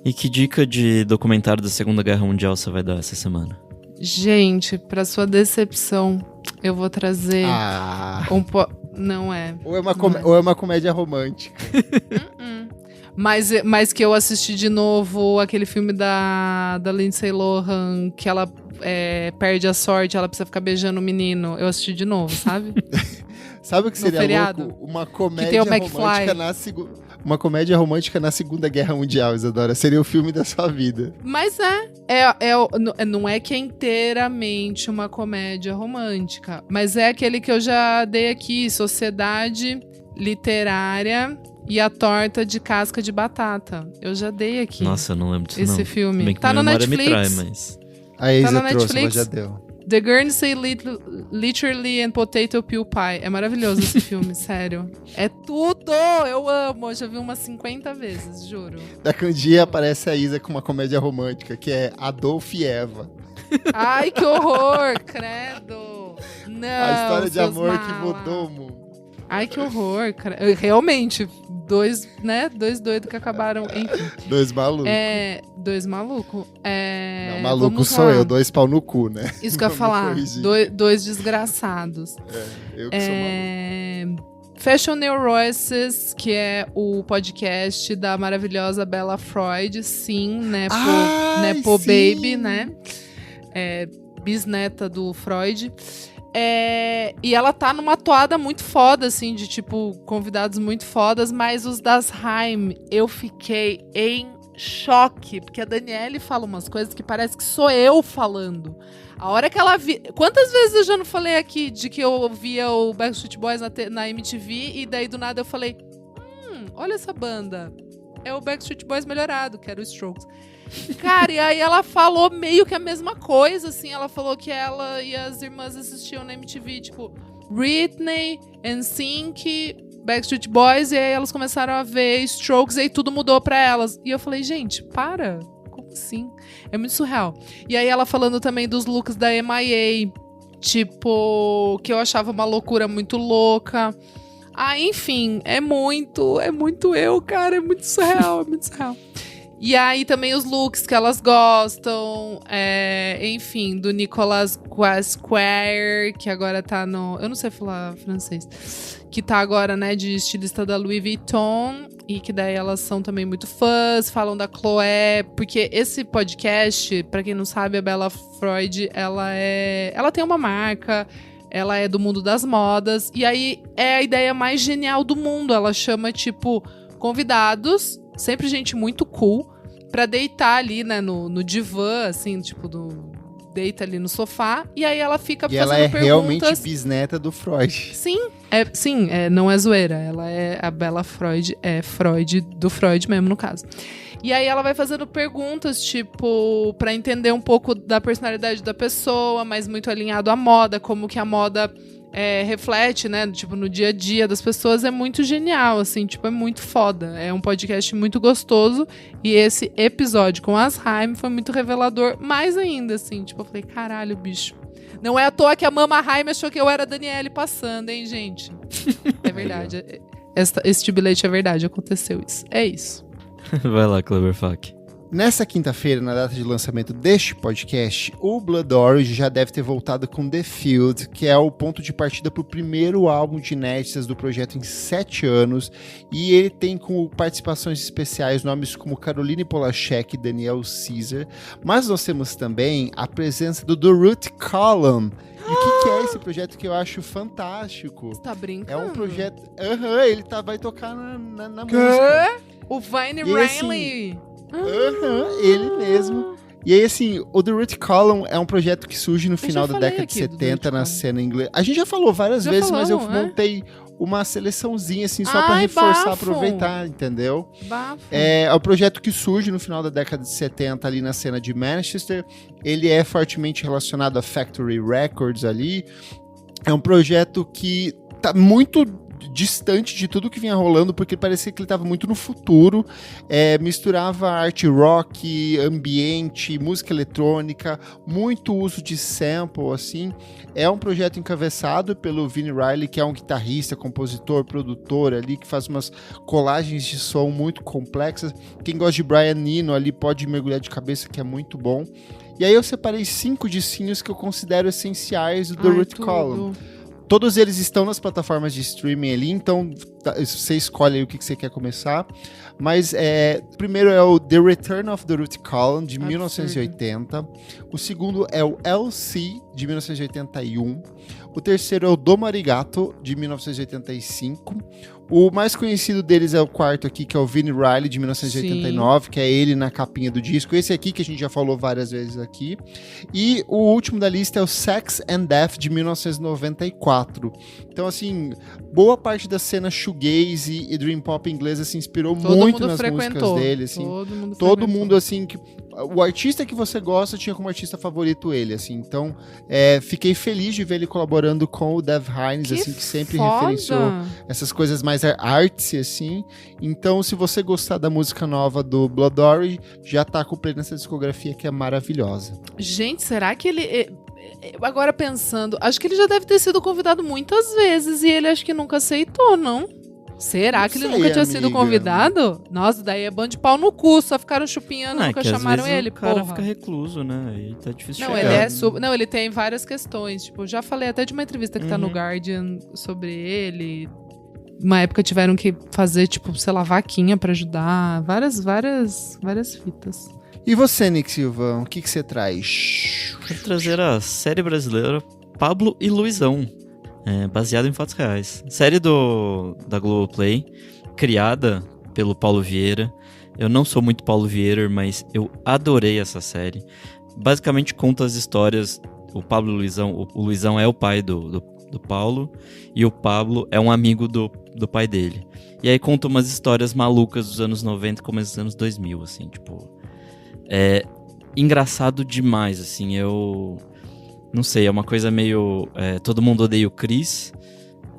[SPEAKER 3] E que dica de documentário da Segunda Guerra Mundial você vai dar essa semana?
[SPEAKER 2] Gente, pra sua decepção, eu vou trazer Não é.
[SPEAKER 1] Ou é uma comédia romântica.
[SPEAKER 2] Mas que eu assisti de novo aquele filme da Lindsay Lohan, que ela perde a sorte, ela precisa ficar beijando o menino. Eu assisti de novo, sabe?
[SPEAKER 1] Sabe o que seria
[SPEAKER 2] feriado,
[SPEAKER 1] louco? Uma comédia
[SPEAKER 2] tem o
[SPEAKER 1] romântica uma comédia romântica na Segunda Guerra Mundial, Isadora. Seria o filme da sua vida.
[SPEAKER 2] Mas não é que é inteiramente uma comédia romântica, mas é aquele que eu já dei aqui, Sociedade Literária e a Torta de Casca de Batata. Eu já dei aqui.
[SPEAKER 3] Nossa, eu não lembro disso
[SPEAKER 2] esse
[SPEAKER 3] não.
[SPEAKER 2] filme.
[SPEAKER 3] Bem que tá no Netflix. Me trai, mas...
[SPEAKER 1] A Isa
[SPEAKER 2] na
[SPEAKER 1] trouxe,
[SPEAKER 2] Netflix.
[SPEAKER 1] ela já deu.
[SPEAKER 2] The Guernsey Literally and Potato Peel Pie. É maravilhoso esse filme, sério. É tudo! Eu amo. Eu já vi umas 50 vezes, juro.
[SPEAKER 1] Daqui um dia aparece a Isa com uma comédia romântica, que é Adolf e Eva.
[SPEAKER 2] Ai, que horror! Credo! Não,
[SPEAKER 1] a história de amor
[SPEAKER 2] mala.
[SPEAKER 1] que mudou o mundo.
[SPEAKER 2] Ai, que horror, cara. Realmente, dois doidos que acabaram, enfim.
[SPEAKER 1] Dois malucos.
[SPEAKER 2] Dois malucos.
[SPEAKER 1] Não, maluco sou eu, 2 pau no cu, né?
[SPEAKER 2] Isso que eu ia falar. Dois desgraçados.
[SPEAKER 1] Eu que sou maluco.
[SPEAKER 2] Fashion Neurosis, que é o podcast da maravilhosa Bella Freud, sim, Nepo Baby, né? Bisneta do Freud. E ela tá numa toada muito foda, assim, de tipo, convidados muito fodas, mas os das Haim, eu fiquei em choque, porque a Daniele fala umas coisas que parece que sou eu falando. A hora que ela Quantas vezes eu já não falei aqui de que eu ouvia o Backstreet Boys na MTV e daí do nada eu falei, olha essa banda. É o Backstreet Boys melhorado, que era o Strokes. Cara, e aí ela falou meio que a mesma coisa, assim. Ela falou que ela e as irmãs assistiam na MTV, tipo, Britney, NSYNC, Backstreet Boys, e aí elas começaram a ver Strokes, e aí tudo mudou pra elas. E eu falei, gente, para. Como assim? É muito surreal. E aí ela falando também dos looks da MIA, tipo, que eu achava uma loucura muito louca. Enfim, é muito eu, cara, é muito surreal, E aí também os looks que elas gostam, enfim, do Nicolas Guasquare, que agora tá no... Eu não sei falar francês. Que tá agora, né, de estilista da Louis Vuitton, e que daí elas são também muito fãs, falam da Chloé, porque esse podcast, pra quem não sabe, a Bella Freud, ela tem uma marca... Ela é do mundo das modas. E aí é a ideia mais genial do mundo. Ela chama, tipo, convidados, sempre gente muito cool, pra deitar ali, né, no divã, assim, tipo, deita ali no sofá. E aí ela fica fazendo perguntas. E ela é
[SPEAKER 1] realmente bisneta do Freud.
[SPEAKER 2] Sim, não é zoeira. Ela a Bella Freud é Freud, do Freud mesmo, no caso. E aí ela vai fazendo perguntas, tipo, pra entender um pouco da personalidade da pessoa, mas muito alinhado à moda, como que a moda reflete, né, tipo, no dia a dia das pessoas. É muito genial, assim, tipo, é muito foda. É um podcast muito gostoso. E esse episódio com as Haim foi muito revelador, mais ainda, assim, tipo, eu falei, caralho, bicho. Não é à toa que a Mama Haim achou que eu era a Daniele passando, hein, gente? É verdade. Este bilhete é verdade, aconteceu isso. É isso.
[SPEAKER 3] Vai lá, Cleverfuck.
[SPEAKER 1] Nessa quinta-feira, na data de lançamento deste podcast, o Blood Orange já deve ter voltado com The Field, que é o ponto de partida para o primeiro álbum de inéditas do projeto em 7 anos, e ele tem como participações especiais nomes como Caroline Polachek e Daniel Caesar, mas nós temos também a presença do Ruth Column. E o que é esse projeto que eu acho fantástico?
[SPEAKER 2] Você tá brincando?
[SPEAKER 1] É um projeto... ele vai tocar na música.
[SPEAKER 2] O Vine
[SPEAKER 1] Assim,
[SPEAKER 2] Riley.
[SPEAKER 1] Ele mesmo. E aí, assim, o The Root Column é um projeto que surge no final da década de 70 na cena inglesa. A gente já falou várias vezes, mas eu montei uma seleçãozinha, assim, só pra
[SPEAKER 2] Ai,
[SPEAKER 1] reforçar,
[SPEAKER 2] bafo.
[SPEAKER 1] aproveitar, entendeu?
[SPEAKER 2] Bafo.
[SPEAKER 1] É um projeto que surge no final da década de 70 ali na cena de Manchester. Ele é fortemente relacionado a Factory Records ali. É um projeto que tá muito distante de tudo que vinha rolando, porque parecia que ele estava muito no futuro, misturava art rock, ambiente, música eletrônica, muito uso de sample, assim. É um projeto encabeçado pelo Vini Riley, que é um guitarrista, compositor, produtor ali, que faz umas colagens de som muito complexas. Quem gosta de Brian Eno ali pode mergulhar de cabeça, que é muito bom. E aí eu separei 5 disquinhos que eu considero essenciais do The Root Column. Todos eles estão nas plataformas de streaming ali, então você escolhe aí o que você quer começar. Mas o primeiro é o The Return of the Root Column, de 1980. O segundo é o LC, de 1981. O terceiro é o Domo Arigato, de 1985. O mais conhecido deles é o quarto aqui, que é o Vini Riley, de 1989, que é ele na capinha do disco. Esse aqui, que a gente já falou várias vezes aqui. E o último da lista é o Sex and Death, de 1994. Então, assim, boa parte da cena shoegaze e dream pop inglesa se inspirou muito nas músicas dele. Assim. Todo mundo, assim, que o artista que você gosta tinha como artista favorito ele, assim. Então, fiquei feliz de ver ele colaborando com o Dev Hynes, assim, que sempre referenciou essas coisas mais artsy, assim. Então, se você gostar da música nova do Blood Orange, já tá completo nessa discografia que é maravilhosa.
[SPEAKER 2] Gente, será que ele... Agora pensando, acho que ele já deve ter sido convidado muitas vezes e ele acho que nunca aceitou, não? Será que ele nunca tinha sido convidado? Nossa, daí é bando de pau no cu, só ficaram chupinhando, nunca chamaram ele,
[SPEAKER 3] o cara
[SPEAKER 2] porra.
[SPEAKER 3] fica recluso, né? Aí tá difícil
[SPEAKER 2] Não,
[SPEAKER 3] chegar.
[SPEAKER 2] Não, ele tem várias questões. Tipo, eu já falei até de uma entrevista que tá no Guardian sobre ele. Uma época tiveram que fazer, tipo, sei lá, vaquinha pra ajudar. Várias fitas.
[SPEAKER 1] E você, Nick Silva, o que você traz?
[SPEAKER 3] Quero trazer a série brasileira Pablo e Luizão, baseada em fatos reais. Série da Globoplay, criada pelo Paulo Vieira. Eu não sou muito Paulo Vieira, mas eu adorei essa série. Basicamente conta as histórias. O Pablo e o Luizão. O Luizão é o pai do Paulo e o Pablo é um amigo do pai dele. E aí conta umas histórias malucas dos anos 90 e começo dos anos 2000, assim, tipo... É engraçado demais, assim, eu... Não sei, é uma coisa meio... todo mundo odeia o Chris,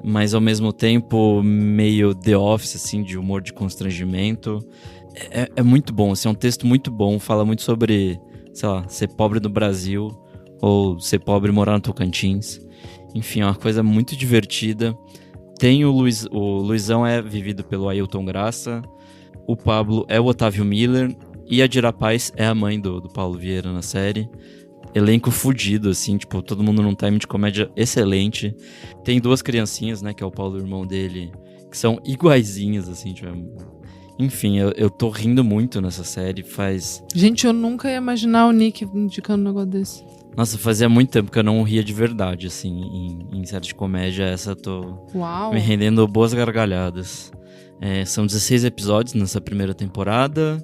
[SPEAKER 3] mas ao mesmo tempo meio The Office, assim, de humor de constrangimento. É muito bom, assim, é um texto muito bom, fala muito sobre, sei lá, ser pobre no Brasil ou ser pobre e morar no Tocantins. Enfim, é uma coisa muito divertida. Tem o Luizão é vivido pelo Ailton Graça, o Pablo é o Otávio Miller e a Dira Paz é a mãe do Paulo Vieira na série. Elenco fudido, assim, tipo, todo mundo num time de comédia excelente. Tem 2 criancinhas, né, que é o Paulo e o irmão dele, que são iguaizinhas, assim, tipo... Enfim, eu tô rindo muito nessa série,
[SPEAKER 2] Gente, eu nunca ia imaginar o Nick indicando um negócio desse.
[SPEAKER 3] Nossa, fazia muito tempo que eu não ria de verdade, assim, em série de comédia. Essa eu tô me rendendo boas gargalhadas. São 16 episódios nessa primeira temporada.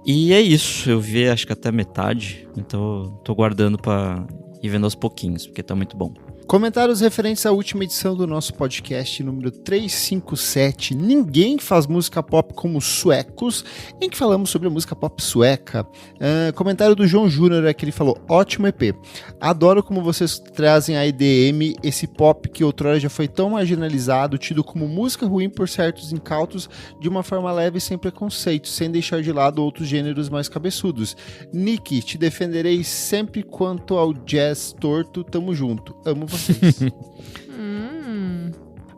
[SPEAKER 3] E é isso, eu vi acho que até metade, então tô guardando pra ir vendo aos pouquinhos, porque tá muito bom.
[SPEAKER 1] Comentários referentes à última edição do nosso podcast, número 357. Ninguém faz música pop como os suecos, em que falamos sobre a música pop sueca. Comentário do João Júnior, que ele falou, ótimo EP. Adoro como vocês trazem a EDM, esse pop que outrora já foi tão marginalizado, tido como música ruim por certos incautos, de uma forma leve e sem preconceito, sem deixar de lado outros gêneros mais cabeçudos. Nick, te defenderei sempre quanto ao jazz torto, tamo junto. Amo vocês.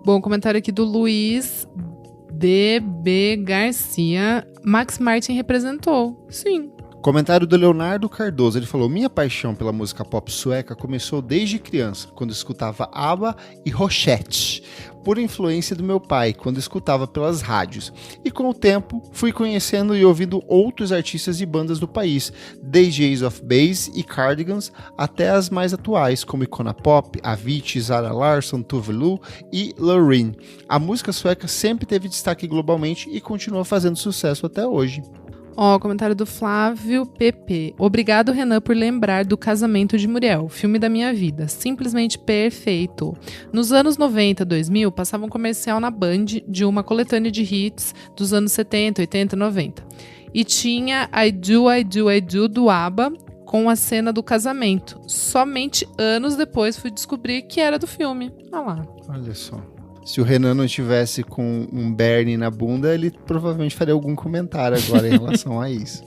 [SPEAKER 2] Bom, comentário aqui do Luiz D.B. Garcia. Max Martin representou. Sim.
[SPEAKER 1] Comentário do Leonardo Cardoso, ele falou, minha paixão pela música pop sueca começou desde criança, quando escutava ABBA e Roxette, por influência do meu pai, quando escutava pelas rádios. E com o tempo, fui conhecendo e ouvindo outros artistas e bandas do país, desde Ace of Base e Cardigans, até as mais atuais, como Icona Pop, Avicii, Zara Larsson, Tove Lo e Loreen. A música sueca sempre teve destaque globalmente e continua fazendo sucesso até hoje.
[SPEAKER 2] Ó, comentário do Flávio PP. Obrigado, Renan, por lembrar do Casamento de Muriel, filme da minha vida. Simplesmente perfeito. Nos anos 90, 2000, passava um comercial na Band de uma coletânea de hits dos anos 70, 80, 90. E tinha I Do, I Do, I Do do ABBA com a cena do casamento. Somente anos depois fui descobrir que era do filme. Olha lá.
[SPEAKER 1] Olha só. Se o Renan não estivesse com um Bernie na bunda, ele provavelmente faria algum comentário agora em relação a isso.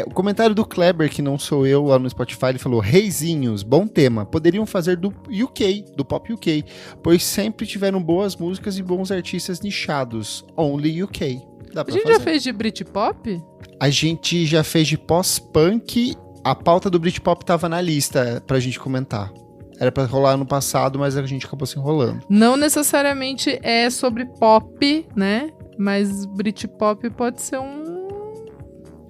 [SPEAKER 1] O comentário do Kleber, que não sou eu, lá no Spotify, ele falou: Reizinhos, bom tema. Poderiam fazer do UK, do pop UK, pois sempre tiveram boas músicas e bons artistas nichados. Only UK. Dá pra
[SPEAKER 2] A gente
[SPEAKER 1] fazer.
[SPEAKER 2] já fez de Britpop?
[SPEAKER 1] A gente já fez de pós-punk. A pauta do Britpop tava na lista pra gente comentar. Era pra rolar ano passado, mas a gente acabou se enrolando.
[SPEAKER 2] Não necessariamente é sobre pop, né? Mas Britpop pode ser um...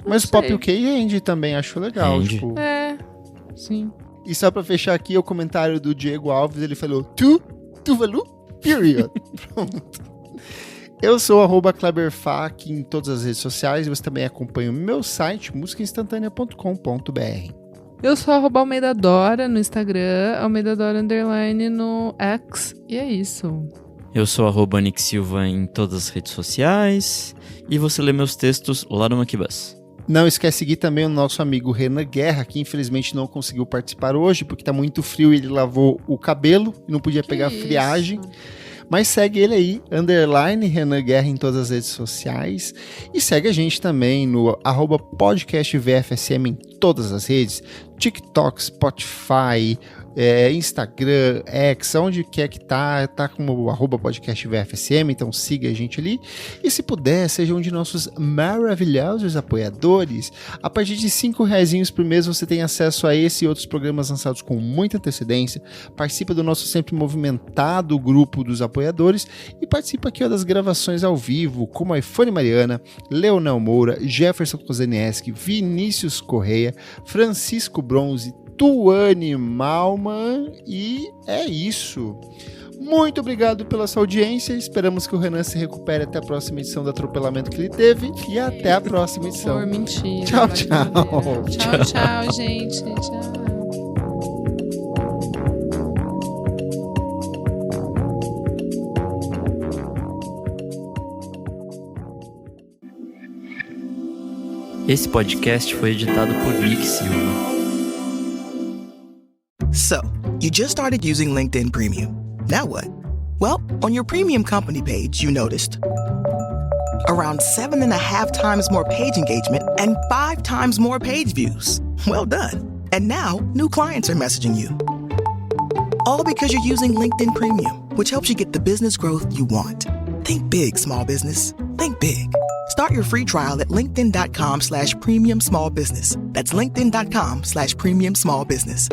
[SPEAKER 1] Mas o Pop UK rende também, acho legal.
[SPEAKER 3] Rende.
[SPEAKER 1] Tipo...
[SPEAKER 2] Sim.
[SPEAKER 1] E só pra fechar aqui o comentário do Diego Alves, ele falou: Tuvalu, period. Pronto. Eu sou @KleberFac em todas as redes sociais e você também acompanha o meu site, musicainstantanea.com.br.
[SPEAKER 2] Eu sou @Almeida Dora no Instagram, Almeida Dora _ no X, e é isso.
[SPEAKER 3] Eu sou @Nick Silva em todas as redes sociais e você lê meus textos lá no Monkey-Bus.
[SPEAKER 1] Não esquece de seguir também o nosso amigo Renan Guerra, que infelizmente não conseguiu participar hoje, porque tá muito frio e ele lavou o cabelo e não podia pegar friagem. Mas segue ele aí, _ Renan Guerra em todas as redes sociais. E segue a gente também no @podcastvfsm em todas as redes. TikTok, Spotify, Instagram, X, onde quer que tá como @podcastvfsm, então siga a gente ali. E se puder, seja um de nossos maravilhosos apoiadores. A partir de R$5 por mês você tem acesso a esse e outros programas lançados com muita antecedência, participa do nosso sempre movimentado grupo dos apoiadores e participa aqui das gravações ao vivo, como a iPhone Mariana, Leonel Moura, Jefferson Kozenieski, Vinícius Correia, Francisco Bronze, Tuane Malman, e é isso. Muito obrigado pela sua audiência. Esperamos que o Renan se recupere até a próxima edição do atropelamento que ele teve. E até a próxima edição.
[SPEAKER 2] Por mentira.
[SPEAKER 1] Tchau, tchau.
[SPEAKER 2] Tchau, tchau, gente. Tchau.
[SPEAKER 3] Esse podcast foi editado por Nick Silva.
[SPEAKER 8] So, you just started using LinkedIn Premium. Now what? Well, on your premium company page, you noticed around 7.5 times more page engagement and 5 times more page views. Well done. And now, new clients are messaging you. All because you're using LinkedIn Premium, which helps you get the business growth you want. Think big, small business. Think big. Start your free trial at linkedin.com/premium small business. That's linkedin.com/premium small business.